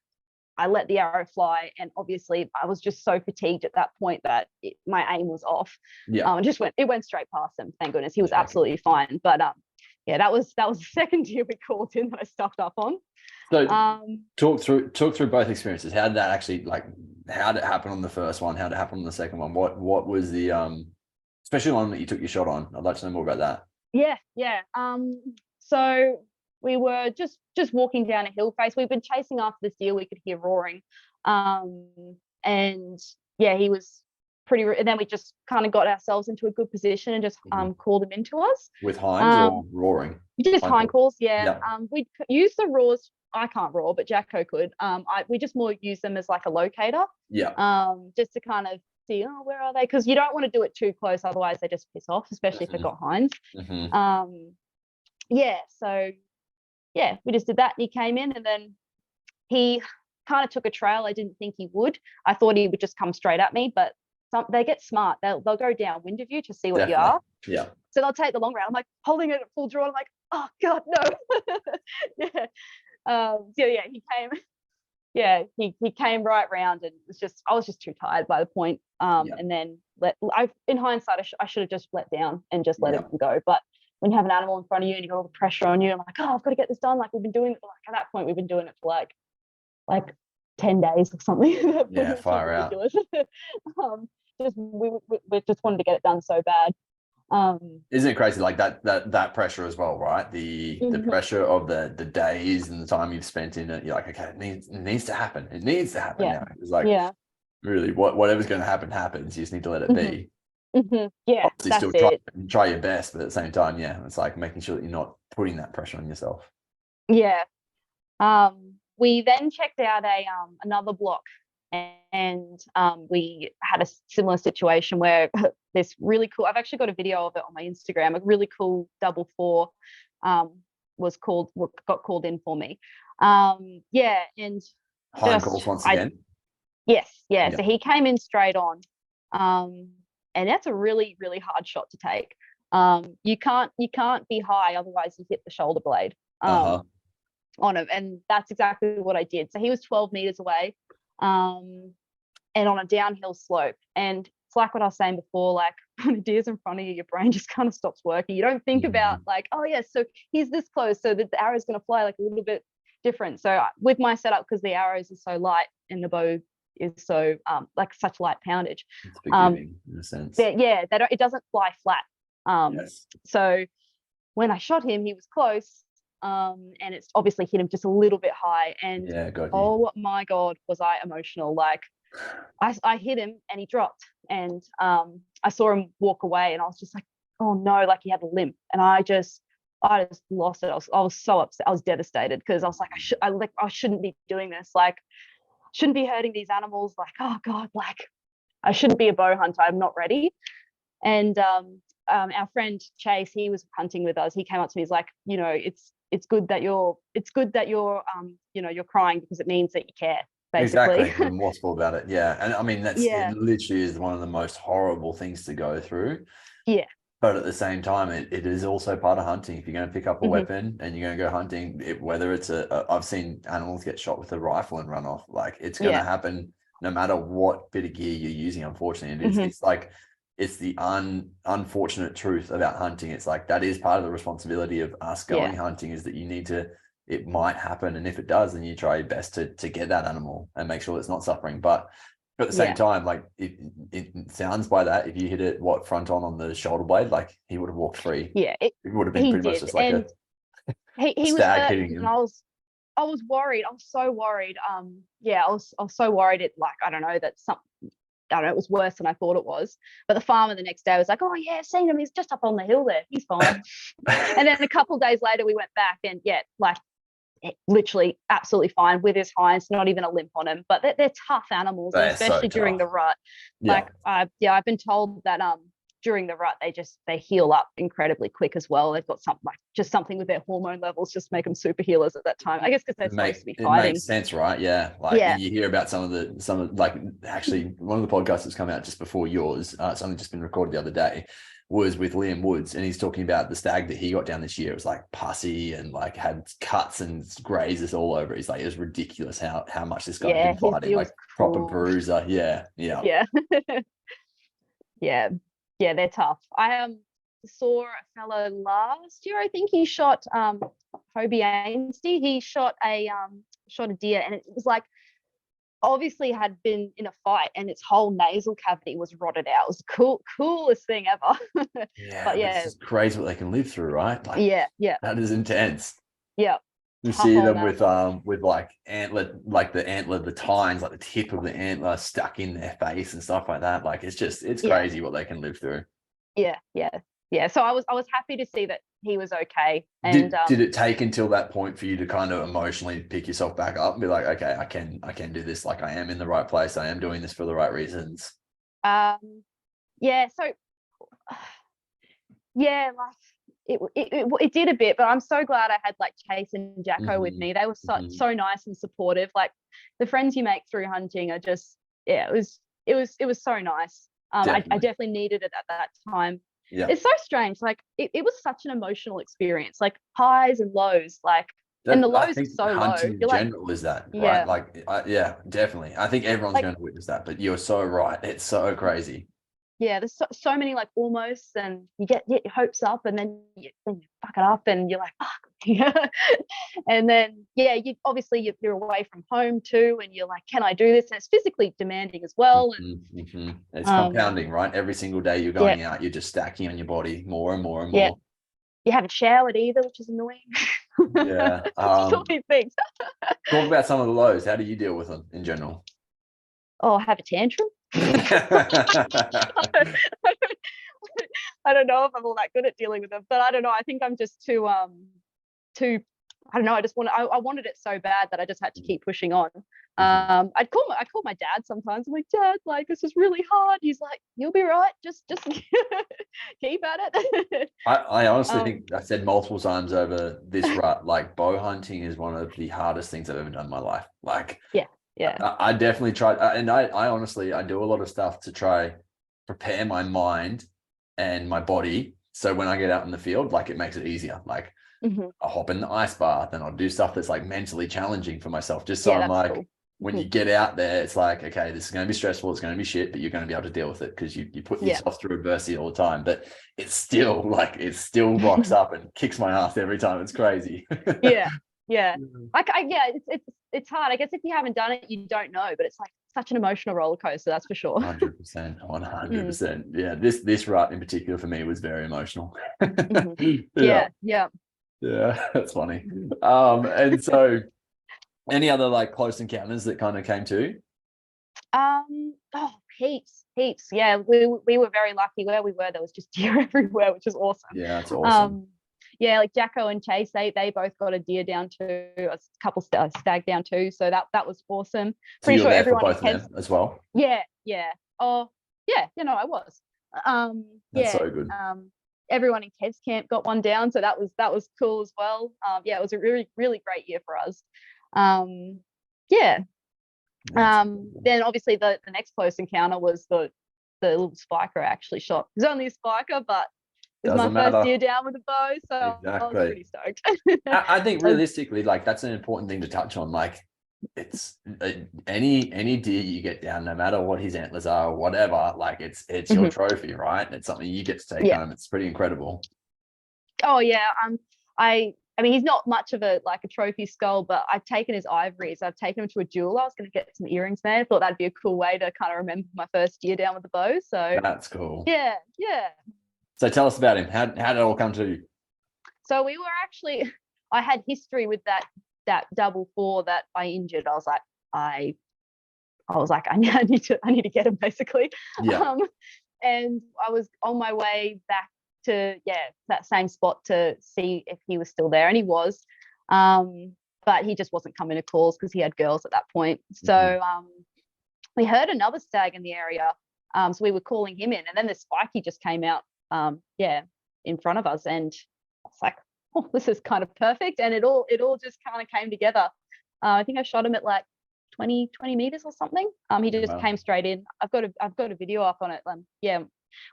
I let the arrow fly, and obviously I was just so fatigued at that point that my aim was off. It went straight past him. Thank goodness, he was absolutely fine. But that was the second deer we called in that I stuffed up on. So talk through both experiences. How did that actually, how did it happen on the first one? How did it happen on the second one? What was the especially the one that you took your shot on? I'd like to know more about that. So we were just walking down a hill face. We've been chasing after this deer. We could hear roaring. And he was pretty, and then we just kind of got ourselves into a good position and just called him into us. With hinds or roaring? Just hind calls, we'd use the roars. I can't roar, but Jacko could. We just more use them as like a locator. Just to kind of see, where are they? Because you don't want to do it too close, otherwise they just piss off, especially if they've got hinds. We just did that, and he came in, and then he kind of took a trail I didn't think he would. I thought he would just come straight at me, but they get smart. They'll go downwind of you to see what you are. So they'll take the long route. I'm like holding it at full draw. I'm like, oh God, no. He came. He came right round, and I was just too tired by the point. And then in hindsight, I should have just let down and just let him go. But when you have an animal in front of you and you got all the pressure on you, I'm like, I've got to get this done. We've been doing it. At that point, we've been doing it for like 10 days or something. Far out. We just wanted to get it done so bad. Isn't it crazy, like that pressure as well, right? The pressure of the days and the time you've spent in it. You're like, okay, it needs to happen. It needs to happen now. It's like, really, whatever's going to happen happens. You just need to let it be. Yeah, Obviously that's still it. try your best, but at the same time, yeah, it's like making sure that you're not putting that pressure on yourself. Yeah. We then checked out another block, and we had a similar situation where this really cool. I've actually got a video of it on my Instagram. A really cool double four got called in for me. Yeah, and Home calls once again. yes, yeah. Yeah. So he came in straight on, and that's a really really hard shot to take. You can't be high, otherwise you hit the shoulder blade. On him, and that's exactly what I did. So he was 12 meters away, and on a downhill slope. And it's like what I was saying before, like when a deer's in front of you, your brain just kind of stops working. You don't think about like, oh yeah, so he's this close, so the arrow's going to fly like a little bit different. So with my setup, because the arrows are so light and the bow is so like such light poundage, it's forgiving in a sense. It doesn't fly flat. Yes. So when I shot him, he was close. And it's obviously hit him just a little bit high, and oh my god, was I emotional. Like I hit him and he dropped, and I saw him walk away, and I was just like, oh no, like he had a limp, and I just lost it. I was so upset. I was devastated, because I was like, I shouldn't be doing this, like shouldn't be hurting these animals, like oh god, like I shouldn't be a bow hunter, I'm not ready. And our friend Chase, he was hunting with us, he came up to me, he's like, you know, it's good that you're you know, you're crying, because it means that you care, basically. Exactly. Remorseful about it. Yeah. And I mean, it literally is one of the most horrible things to go through. Yeah. But at the same time, it is also part of hunting. If you're going to pick up a weapon and you're going to go hunting, whether it's I've seen animals get shot with a rifle and run off. Like it's going to happen no matter what bit of gear you're using, unfortunately. And it's like, it's the unfortunate truth about hunting. It's like, that is part of the responsibility of us going hunting, is that you need to, it might happen. And if it does, then you try your best to get that animal and make sure it's not suffering. But at the same time, like it sounds by that, if you hit it, front on the shoulder blade, like he would have walked free. Yeah. It would have been pretty much just like he was hurt, hitting him. And I was worried. I was so worried. I was so worried. It, like, I don't know, it was worse than I thought it was. But the farmer the next day was like, oh yeah, I've seen him, he's just up on the hill there, he's fine. And then a couple of days later we went back, and like literally absolutely fine with his hinds, not even a limp on him. But they're tough animals, especially during the rut. Like I've been told that during the rut they heal up incredibly quick as well. They've got something with their hormone levels just make them super healers at that time, I guess, because they're supposed to be fighting. It makes sense, right? You hear about some of like, actually one of the podcasts that's come out just before yours, it's only just been recorded the other day, was with Liam Woods, and he's talking about the stag that he got down this year. It was like pussy and like had cuts and grazes all over. He's like, it was ridiculous how much this guy had been fighting, like proper bruiser. Yeah. Yeah, they're tough. I saw a fellow last year, I think he shot Hobie Ainsty. He shot a deer, and it was like, obviously had been in a fight, and its whole nasal cavity was rotted out. It was the coolest thing ever. But it's just crazy what they can live through, right? Like, that is intense. Yeah. You see them with like antler, like the tines, like the tip of the antler stuck in their face and stuff like that. Like it's crazy what they can live through. Yeah. So I was happy to see that he was okay. And did it take until that point for you to kind of emotionally pick yourself back up and be like, okay, I can do this. Like I am in the right place. I am doing this for the right reasons. So like it did a bit, but I'm so glad I had like Chase and Jacko with me. They were so nice and supportive. Like the friends you make through hunting are just, it was so nice. I definitely needed it at that time. Yeah. It's so strange. Like it was such an emotional experience, like highs and lows, like, and the lows are so low. In general is that, right? Like, definitely. I think everyone's going to witness that, but you're so right. It's so crazy. Yeah, there's so many like almost, and you get your hopes up, and then you fuck it up, and you're like, fuck. And then you're away from home too, and you're like, can I do this? And it's physically demanding as well. And it's compounding, right? Every single day you're going out, you're just stacking on your body more and more and more. Yeah. You haven't showered either, which is annoying. Yeah. So many things. Talk about some of the lows. How do you deal with them in general? Oh, have a tantrum. I don't know if I'm all that good at dealing with them, but I don't know. I think I'm just too. I don't know. I wanted it so bad that I just had to keep pushing on. I'd call my dad sometimes. I'm like, Dad, like this is really hard. He's like, you'll be right. Just keep at it. I honestly think I said multiple times over this rut, like bow hunting is one of the hardest things I've ever done in my life. Like, yeah. I definitely tried, and I honestly, I do a lot of stuff to try prepare my mind and my body. So when I get out in the field, like it makes it easier. Like I'll hop in the ice bath and I'll do stuff that's like mentally challenging for myself. Just so I'm like, cool. When you get out there, it's like, okay, this is going to be stressful. It's going to be shit, but you're going to be able to deal with it because you put yourself through adversity all the time. But it's still rocks up and kicks my ass every time. It's crazy. Yeah. Like it's hard. I guess if you haven't done it, you don't know. But it's like such an emotional roller coaster. That's for sure. 100%. 100%. Yeah. This rut in particular for me was very emotional. Yeah, that's funny. And so any other like close encounters that kind of came to? Heaps. Yeah, we were very lucky where we were. There was just deer everywhere, which is awesome. Yeah, it's awesome. Yeah, like Jacko and Chase, they both got a deer down too, a couple stag down too. So that was awesome. So pretty sure everyone for both of them as well. Yeah. Oh, yeah. I was. That's so good. Everyone in Kev's camp got one down, so that was cool as well. Yeah, it was a really, really great year for us. Then obviously the next close encounter was the little spiker I actually shot. It was only a spiker, but it was my first year down with a bow, so exactly. I was pretty stoked. I think realistically, like that's an important thing to touch on. Like it's any deer you get down, no matter what his antlers are or whatever, like it's your trophy, right? It's something you get to take home. It's pretty incredible. Oh yeah. I mean, he's not much of a trophy skull, but I've taken his ivories. I've taken him to a jeweler. I was going to get some earrings there. I thought that'd be a cool way to kind of remember my first year down with the bow. So that's cool. Yeah. So tell us about him. How did it all come to you? So we were actually, I had history with that double four that I injured. I was like, I need to get him basically. Yeah. And I was on my way back to that same spot to see if he was still there, and he was, but he just wasn't coming to calls because he had girls at that point. So we heard another stag in the area, so we were calling him in, and then the spiky just came out in front of us, and I was like, oh, this is kind of perfect. And it all just kind of came together. I think I shot him at like 20 meters or something. He just came straight in. I've got a video up on it.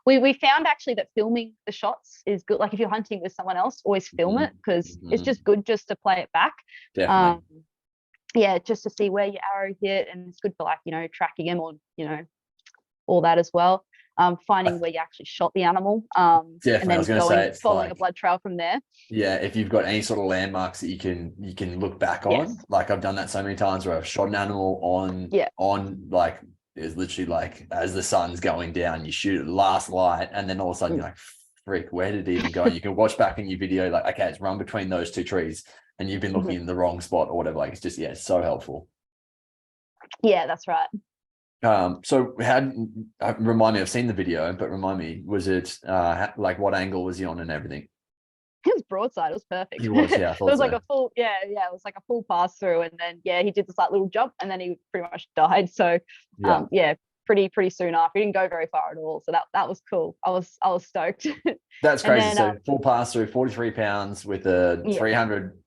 We found actually that filming the shots is good. Like if you're hunting with someone else, always film it, because it's just good just to play it back. Definitely. Just to see where your arrow hit, and it's good for tracking him, or all that as well. Finding where you actually shot the animal. Definitely. And then I was going to say it's following a blood trail from there. Yeah, if you've got any sort of landmarks that you can look back on. Like I've done that so many times where I've shot an animal on like it's literally like as the sun's going down, you shoot at the last light, and then all of a sudden you're like, freak, where did it even go? You can watch back in your video, like, okay, it's run between those two trees, and you've been looking in the wrong spot or whatever. Like it's just it's so helpful. Yeah, that's right. So remind me, I've seen the video, but remind me, was it like what angle was he on and everything? It was broadside. It was perfect. He was, yeah. I thought it was like a full, it was like a full pass through, and then he did this like little jump, and then he pretty much died. So pretty soon after. He didn't go very far at all. So that was cool. I was stoked. That's crazy. Then, so full pass through, 43 pounds with a 300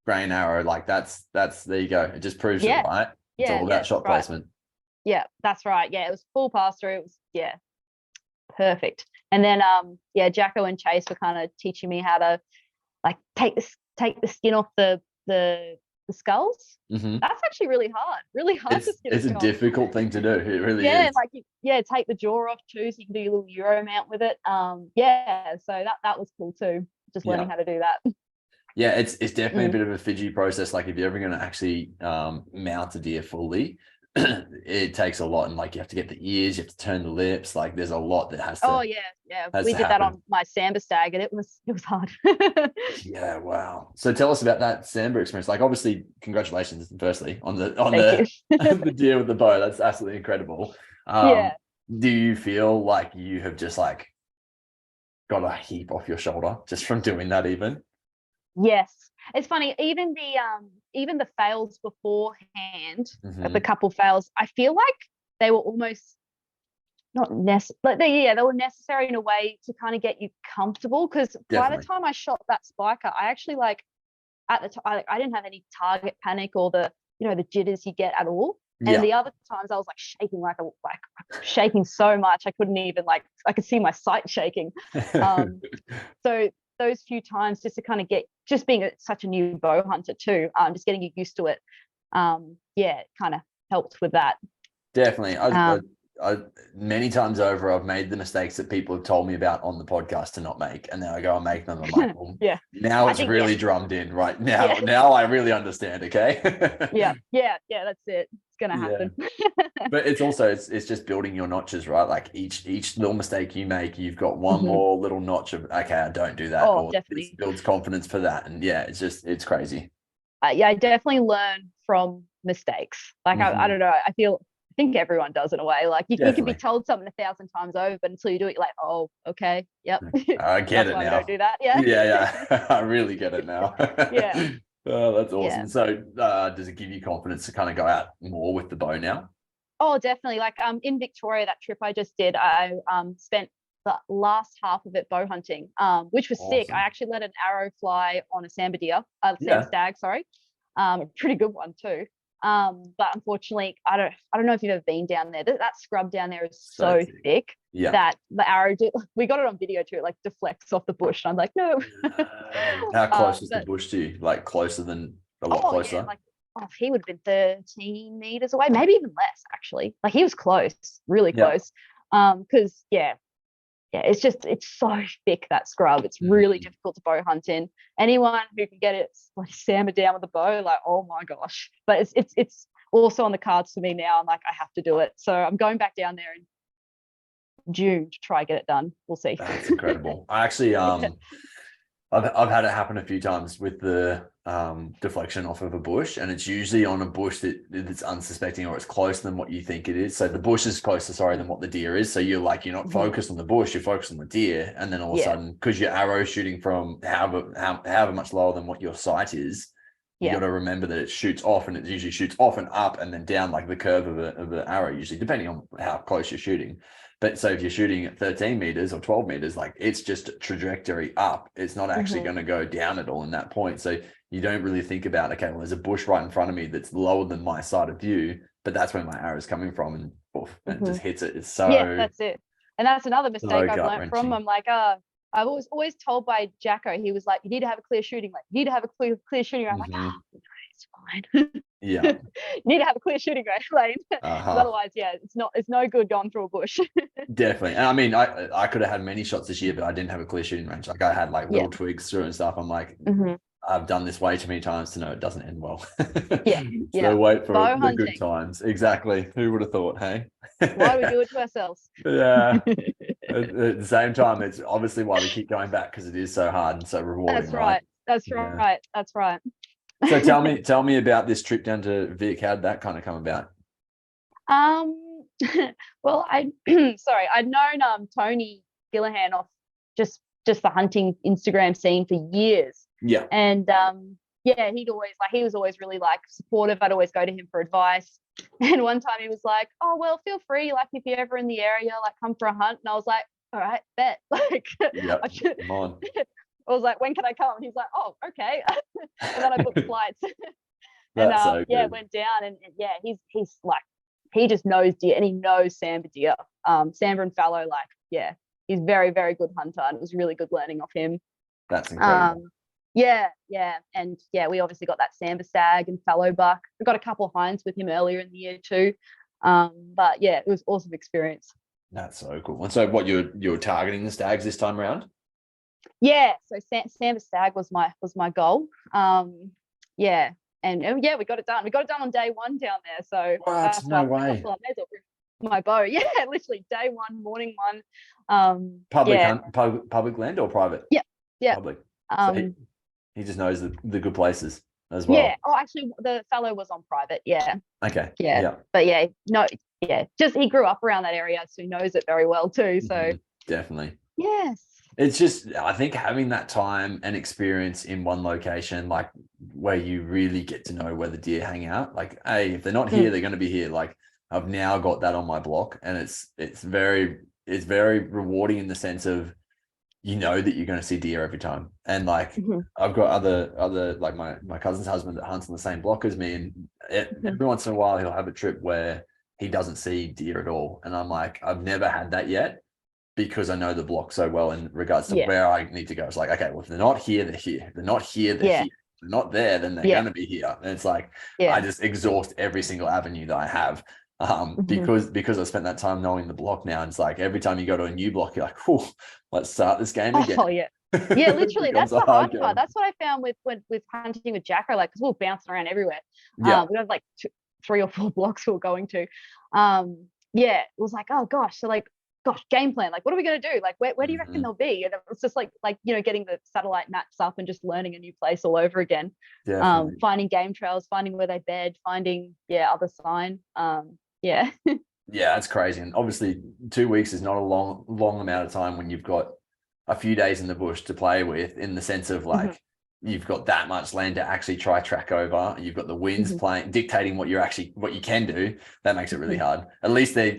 grain arrow. Like that's there you go. It just proves it, right? It's all about shot placement. Yeah, that's right. Yeah, it was full pass through. It was perfect. And then Jacko and Chase were kind of teaching me how to like take the skin off the skulls. That's actually really hard. To skin. It's a difficult thing to do. It really is. Take the jaw off too, so you can do your little Euro mount with it. So that was cool too. Just learning how to do that. Yeah, it's definitely a bit of a fidgety process. Like if you're ever going to actually mount a deer fully, it takes a lot, and like you have to get the ears, you have to turn the lips, like there's a lot that has to we did that on my Samba stag, and it was hard. Yeah, wow. So tell us about that Samba experience. Like obviously congratulations firstly on the deer with the bow. That's absolutely incredible. Do you feel like you have just like got a heap off your shoulder just from doing that even? Yes. It's funny, even the fails beforehand, the couple fails, I feel like they were almost not necessary, but they were necessary in a way to kind of get you comfortable, because by the time I shot that spiker, I actually like at the time I didn't have any target panic or the the jitters you get at all. And the other times I was like shaking shaking so much I couldn't even I could see my sight shaking. So those few times just to kind of just being such a new bow hunter too, just getting you used to it, it kind of helped with that. Definitely. I many times over, I've made the mistakes that people have told me about on the podcast to not make, and then I go and make them. I'm like, well, now it's really drummed in right now. Yeah. Now I really understand. Okay. yeah, that's it. It's gonna happen. But it's also it's just building your notches, right? Like each little mistake you make, you've got one more little notch of okay, I don't do that. Oh, definitely. This builds confidence for that, and it's crazy. I definitely learn from mistakes. Like I don't know. I think everyone does in a way. Like you can be told something 1,000 times over, but until you do it, you're like, oh, okay, yep. I get it now. Don't do that. Yeah. Yeah. I really get it now. Yeah. Oh, that's awesome. Yeah. So does it give you confidence to kind of go out more with the bow now? Oh, definitely. Like in Victoria, that trip I just did, I spent the last half of it bow hunting, which was sick. I actually let an arrow fly on a sambar deer, stag, sorry. A pretty good one too. But unfortunately, I don't know if you've ever been down there. That scrub down there is so thick that the arrow we got it on video too. It like deflects off the bush. And I'm like, no. How close is the bush to you? Like closer than a lot closer? Yeah, he would have been 13 meters away, maybe even less actually. Like he was close, really close. Because it's so thick, that scrub. It's really difficult to bow hunt in. Anyone who can get it like sambar down with a bow, like, oh my gosh. But it's also on the cards for me now. I'm like, I have to do it. So I'm going back down there in June to try get it done. We'll see. That's incredible. I actually I've had it happen a few times with the deflection off of a bush, and it's usually on a bush that's unsuspecting, or it's closer than what you think it is. So the bush is closer, than what the deer is. So you're not focused on the bush, you're focused on the deer, and then all of a sudden, because your arrow shooting from however much lower than what your sight is, you got to remember that it shoots off, and it usually shoots off and up and then down, like the curve of an arrow, usually depending on how close you're shooting. But so if you're shooting at 13 meters or 12 meters, like it's just a trajectory up. It's not actually going to go down at all in that point. So you don't really think about, okay, well, there's a bush right in front of me that's lower than my side of view, but that's where my arrow is coming from, and it just hits it. It's so that's it. And that's another mistake I've learned from. I'm like, I was always told by Jacko, he was like, you need to have a clear shooting lane. You need to have a clear shooting lane. I'm like, it's fine. Yeah. You need to have a clear shooting lane. Otherwise, it's no good going through a bush. Definitely. And I mean, I could have had many shots this year, but I didn't have a clear shooting range. Like I had like little twigs through and stuff. I'm like, I've done this way too many times to know it doesn't end well. So wait for the good times. Exactly. Who would have thought, hey? Why do we do it to ourselves? Yeah. At the same time, it's obviously why we keep going back, because it is so hard and so rewarding. That's right. That's right. That's right. So tell me about this trip down to Vic. How did that kind of come about? Well, I'd known Tony Gillihan off just the hunting Instagram scene for years. Yeah. And he was always really like supportive. I'd always go to him for advice. And one time he was like, oh, well, feel free, like if you're ever in the area, like come for a hunt. And I was like, all right, bet. Like come on. I was like, when can I come? And he's like, oh, okay. And then I booked flights. And went down, and he's like, he just knows deer, and he knows sambar deer, sambar and fallow. Like, he's very, very good hunter, and it was really good learning off him. That's incredible. And we obviously got that sambar stag and fallow buck. We got a couple of hinds with him earlier in the year too. But it was awesome experience. That's so cool. And so, what you're targeting the stags this time around? Yeah, so sambar stag was my goal. And we got it done. We got it done on day one down there. So what? No way. My bow, literally day one, morning one. Public land or private? Yeah. Public. So he just knows the good places as well. Yeah. Oh, actually, the fellow was on private. Yeah. Okay. Yeah. But just he grew up around that area, so he knows it very well too. So definitely. Yes. It's just, I think having that time and experience in one location, like where you really get to know where the deer hang out. Like, hey, if they're not here, they're going to be here. Like, I've now got that on my block, and it's very rewarding in the sense of, you know, that you're going to see deer every time. And like, I've got other like my cousin's husband that hunts on the same block as me, and every once in a while he'll have a trip where he doesn't see deer at all, and I'm like, I've never had that yet, because I know the block so well in regards to where I need to go. It's like, okay, well, if they're not here, they're here. If they're not here, they're here. If they're not there, then they're going to be here. And it's like, I just exhaust every single avenue that I have, because I spent that time knowing the block now. And it's like, every time you go to a new block, you're like, whew, let's start this game again. Oh, yeah. Yeah, literally. That's the hard part. That's what I found with hunting with Jacko, like, because we were bouncing around everywhere. We had like 3 or 4 blocks we were going to. It was like, oh gosh. So like, game plan, like, what are we going to do? Like, where do you reckon they'll be? And it was just like, you know, getting the satellite maps up and just learning a new place all over again. Finding game trails, finding where they bed, finding other sign. Yeah, that's crazy. And obviously 2 weeks is not a long amount of time when you've got a few days in the bush to play with, in the sense of like, you've got that much land to actually try track over. You've got the winds dictating what you can do. That makes it really hard. At least they're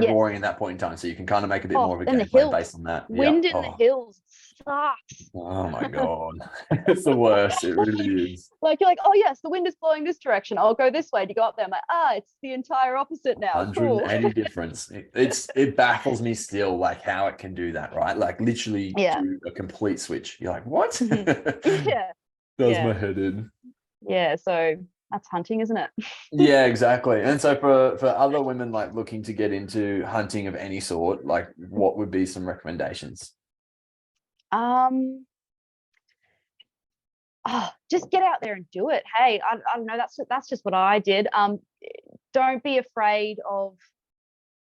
roaring in that point in time, so you can kind of make a bit more of a game plan based on that. Wind in the hills sucks. Oh my god, it's the worst. It really is. Like, you're like, oh yes, the wind is blowing this direction, I'll go this way. Do you go up there? I'm like, it's the entire opposite now. 180 difference. It baffles me still, like, how it can do that, right? Like, literally do a complete switch. You're like, what? Does my head in. Yeah, so that's hunting, isn't it? Yeah, exactly. And so for other women, like, looking to get into hunting of any sort, like, what would be some recommendations? Just get out there and do it. Hey, I don't know, that's just what I did. Don't be afraid of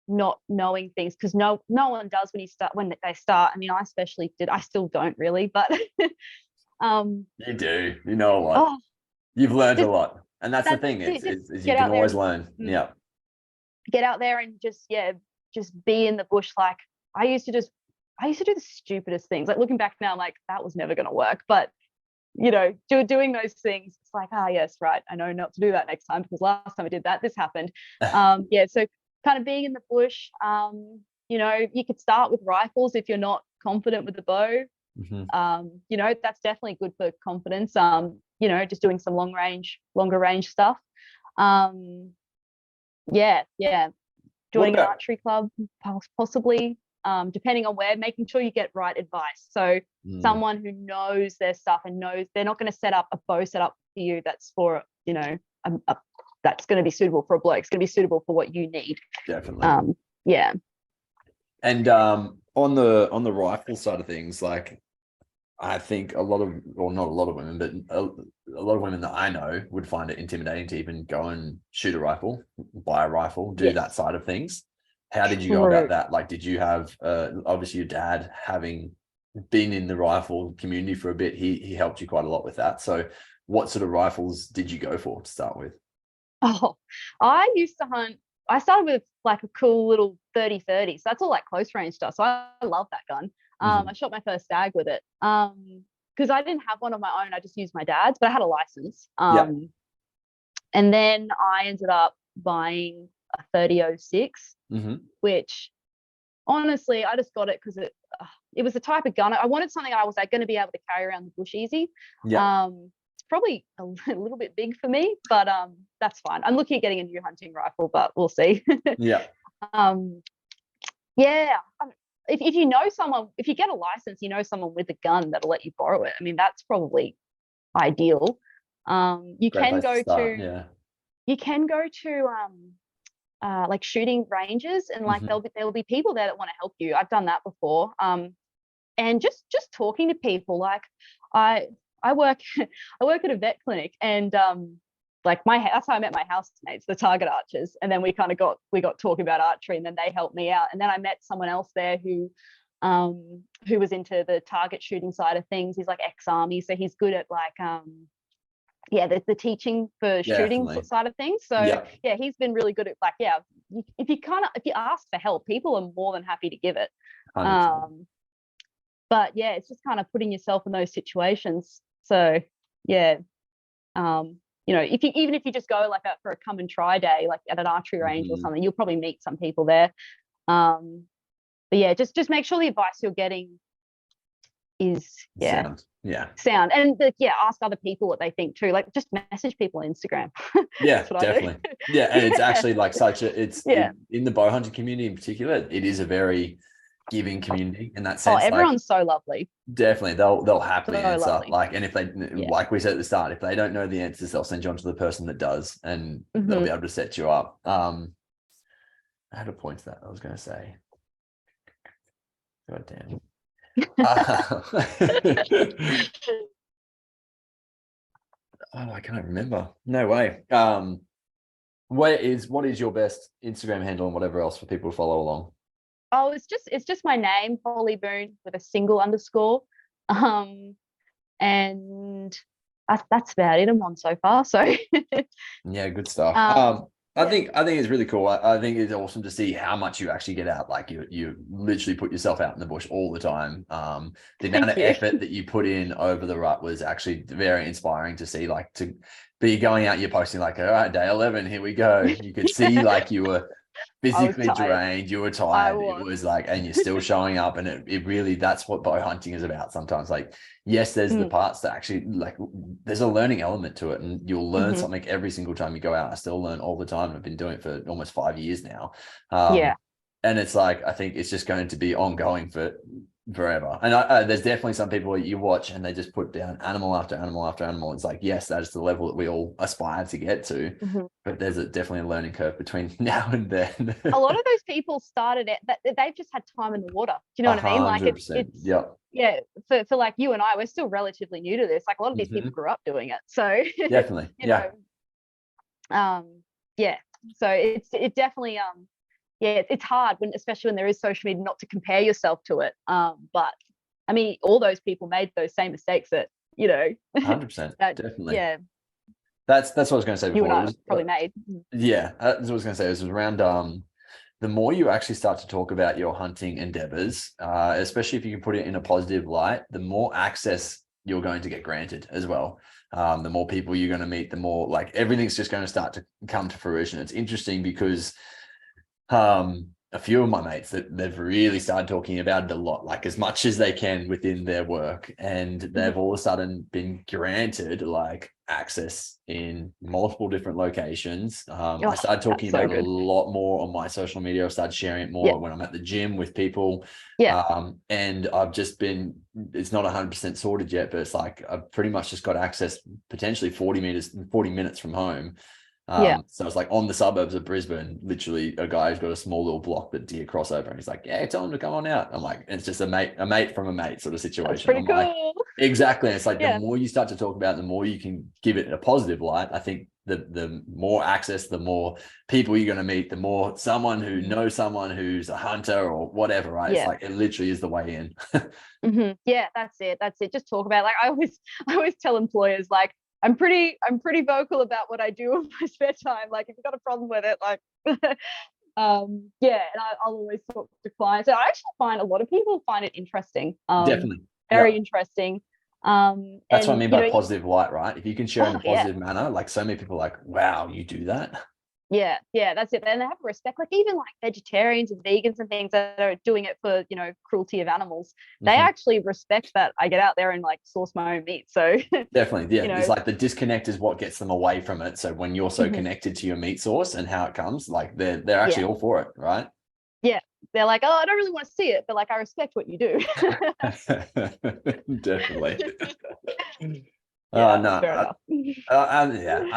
not knowing things, because no one does when they start. I mean, I especially did. I still don't really, but you do. You know a lot. You've learned a lot, and that's the thing. Is you can always learn. Yeah. Get out there and just be in the bush. Like, I used to do the stupidest things. Like, looking back now, I'm like, that was never going to work. But, you know, doing those things, it's like, yes, right, I know not to do that next time, because last time I did that, this happened. So kind of being in the bush, you know, you could start with rifles if you're not confident with the bow. You know, that's definitely good for confidence. You know, just doing some longer range stuff. Joining an archery club, possibly. Depending on where, making sure you get right advice. So someone who knows their stuff and knows they're not going to set up a bow setup for you that's for, you know, that's going to be suitable for a bloke. It's going to be suitable for what you need. Definitely. And on the rifle side of things, like, I think not a lot of women, but a lot of women that I know would find it intimidating to even go and shoot a rifle, buy a rifle, do that side of things. How did you go about that? Like, did you have, obviously your dad, having been in the rifle community for a bit, he helped you quite a lot with that. So what sort of rifles did you go for to start with? Oh, I used to hunt. I started with like a cool little 30-30. So that's all like close range stuff. So I love that gun. I shot my first stag with it. Because I didn't have one of my own. I just used my dad's, but I had a license. And then I ended up buying a 30-06, which honestly, I just got it because it was the type of gun I wanted. Something I was like going to be able to carry around the bush easy. It's probably a little bit big for me, but that's fine. I'm looking at getting a new hunting rifle, but we'll see. If you know someone, if you get a license, you know someone with a gun that'll let you borrow it. I mean, that's probably ideal. You can go to like shooting ranges, and like there'll be people there that want to help you. I've done that before. And just talking to people. Like, I work at a vet clinic, and like that's how I met my housemates, the target archers, and then we got talking about archery, and then they helped me out, and then I met someone else there who was into the target shooting side of things. He's like ex-army, so he's good at like the teaching for shooting side of things. So he's been really good at like if you ask for help, people are more than happy to give it. But yeah, it's just kind of putting yourself in those situations. So yeah, if you just go like for a come and try day, like at an archery range or something, you'll probably meet some people there. But yeah, just make sure the advice you're getting is sound, and ask other people what they think too. Like just message people on Instagram. Yeah, definitely. Yeah, and it's actually like in the bow hunting community in particular, it is a very giving community in that sense. Everyone's so lovely. Definitely, they'll happily answer. Lovely. Like, and if they like we said at the start, if they don't know the answers, they'll send you on to the person that does, and they'll be able to set you up. I had a point to that I was going to say. God damn. I can't remember. No way. What is your best Instagram handle and whatever else for people to follow along? Oh, it's just my name, Holly Boon, with a single underscore. And that's about it I'm on so far. So yeah, good stuff. I think it's really cool. I think it's awesome to see how much you actually get out. Like you literally put yourself out in the bush all the time. The amount of effort that you put in over the rut was actually very inspiring to see. Like to be going out, you're posting like, all right, day 11, here we go. You could see like you were physically drained, you were tired. It was like, and you're still showing up, and it really, that's what bow hunting is about sometimes. Like, yes, there's the parts that actually, like, there's a learning element to it, and you'll learn something every single time you go out. I still learn all the time. I've been doing it for almost 5 years now. And it's like, I think it's just going to be ongoing for forever. And there's definitely some people that you watch and they just put down animal after animal after animal. It's like, yes, that is the level that we all aspire to get to, but there's definitely a learning curve between now and then. A lot of those people started it, but they've just had time in the water. Do you know what I mean? Like it's for like you and I, we're still relatively new to this. Like a lot of these people grew up doing it. So definitely. So it definitely it's hard especially when there is social media, not to compare yourself to it. But I mean, all those people made those same mistakes that 100%. Definitely. Yeah. That's what I was going to say before. You and I probably made. Yeah, that's what I was going to say. It was around the more you actually start to talk about your hunting endeavors, especially if you can put it in a positive light, the more access you're going to get granted as well. The more people you're going to meet, the more like everything's just going to start to come to fruition. It's interesting because a few of my mates that they've really started talking about it a lot, like as much as they can within their work, and they've all of a sudden been granted like access in multiple different locations. I started talking about it a lot more on my social media. I started sharing it more when I'm at the gym with people. And I've just been, it's not 100% sorted yet, but it's like I've pretty much just got access potentially 40 minutes from home. So it's like on the suburbs of Brisbane, literally a guy's got a small little block that deer crossover, and he's like, yeah, tell him to come on out. I'm like, it's just a mate from a mate sort of situation. That's pretty cool. Like, exactly. And it's like the more you start to talk about it, the more you can give it a positive light. I think the more access, the more people you're going to meet, the more someone who knows someone who's a hunter or whatever, right? It's like, it literally is the way in. Yeah, that's it. Just talk about it. Like I always tell employers, like, I'm pretty vocal about what I do in my spare time. Like if you've got a problem with it, like, and I'll always talk to clients. So I actually find a lot of people find it interesting. Definitely. Very interesting. That's what I mean by positive light, right? If you can share in a positive manner, like so many people are like, wow, you do that. Yeah, that's it. And they have respect, like even like vegetarians and vegans and things that are doing it for, cruelty of animals. They actually respect that I get out there and like source my own meat. So definitely, it's like the disconnect is what gets them away from it. So when you're so connected to your meat source and how it comes, like they're actually all for it, right? Yeah. They're like, oh, I don't really want to see it, but like I respect what you do. Definitely. I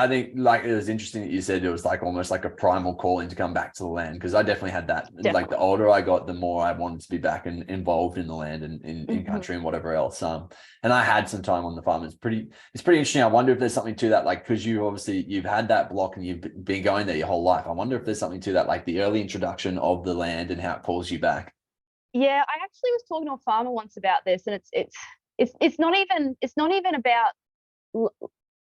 think like it was interesting that you said it was like almost like a primal calling to come back to the land, because I definitely had that. Like the older I got, the more I wanted to be back and involved in the land and in country and whatever else. And I had some time on the farm. It's pretty interesting. I wonder if there's something to that, like because you've had that block and you've been going there your whole life. I wonder if there's something to that, like the early introduction of the land and how it calls you back. Yeah, I actually was talking to a farmer once about this, and it's not even about.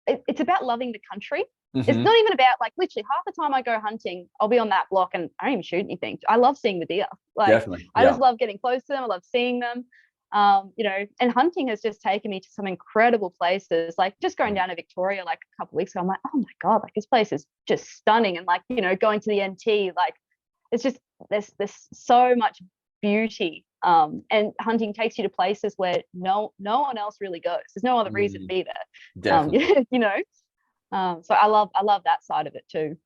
It's about loving the country. It's not even about like literally half the time I go hunting, I'll be on that block and I don't even shoot anything. I love seeing the deer. Like I just love getting close to them. I love seeing them. You know, and hunting has just taken me to some incredible places. Like just going down to Victoria like a couple of weeks ago, I'm like, oh my God, like this place is just stunning. And like, you know, going to the NT, like it's just there's so much beauty. And hunting takes you to places where no one else really goes. There's no other reason to be there. Definitely. You know. So I love that side of it too.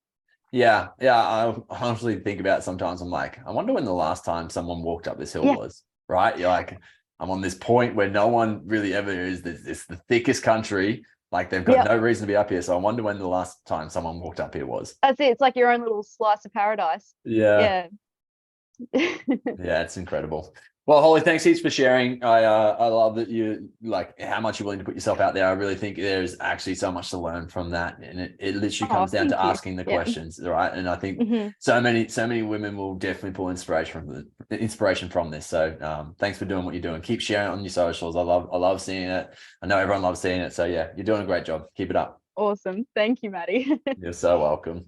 Yeah. I honestly think about it sometimes. I'm like, I wonder when the last time someone walked up this hill was, right? You're like, I'm on this point where no one really ever is. This the thickest country. Like they've got no reason to be up here. So I wonder when the last time someone walked up here was. That's it. It's like your own little slice of paradise. Yeah. Yeah, it's incredible. Well, Holly, thanks heaps for sharing. I love that you like how much you're willing to put yourself out there. I really think there's actually so much to learn from that, and it literally comes down to asking the questions, right? And I think so many women will definitely pull inspiration from this. So thanks for doing what you're doing. Keep sharing it on your socials. I love seeing it. I know everyone loves seeing it. So yeah, you're doing a great job. Keep it up. Awesome. Thank you, Matty. You're so welcome.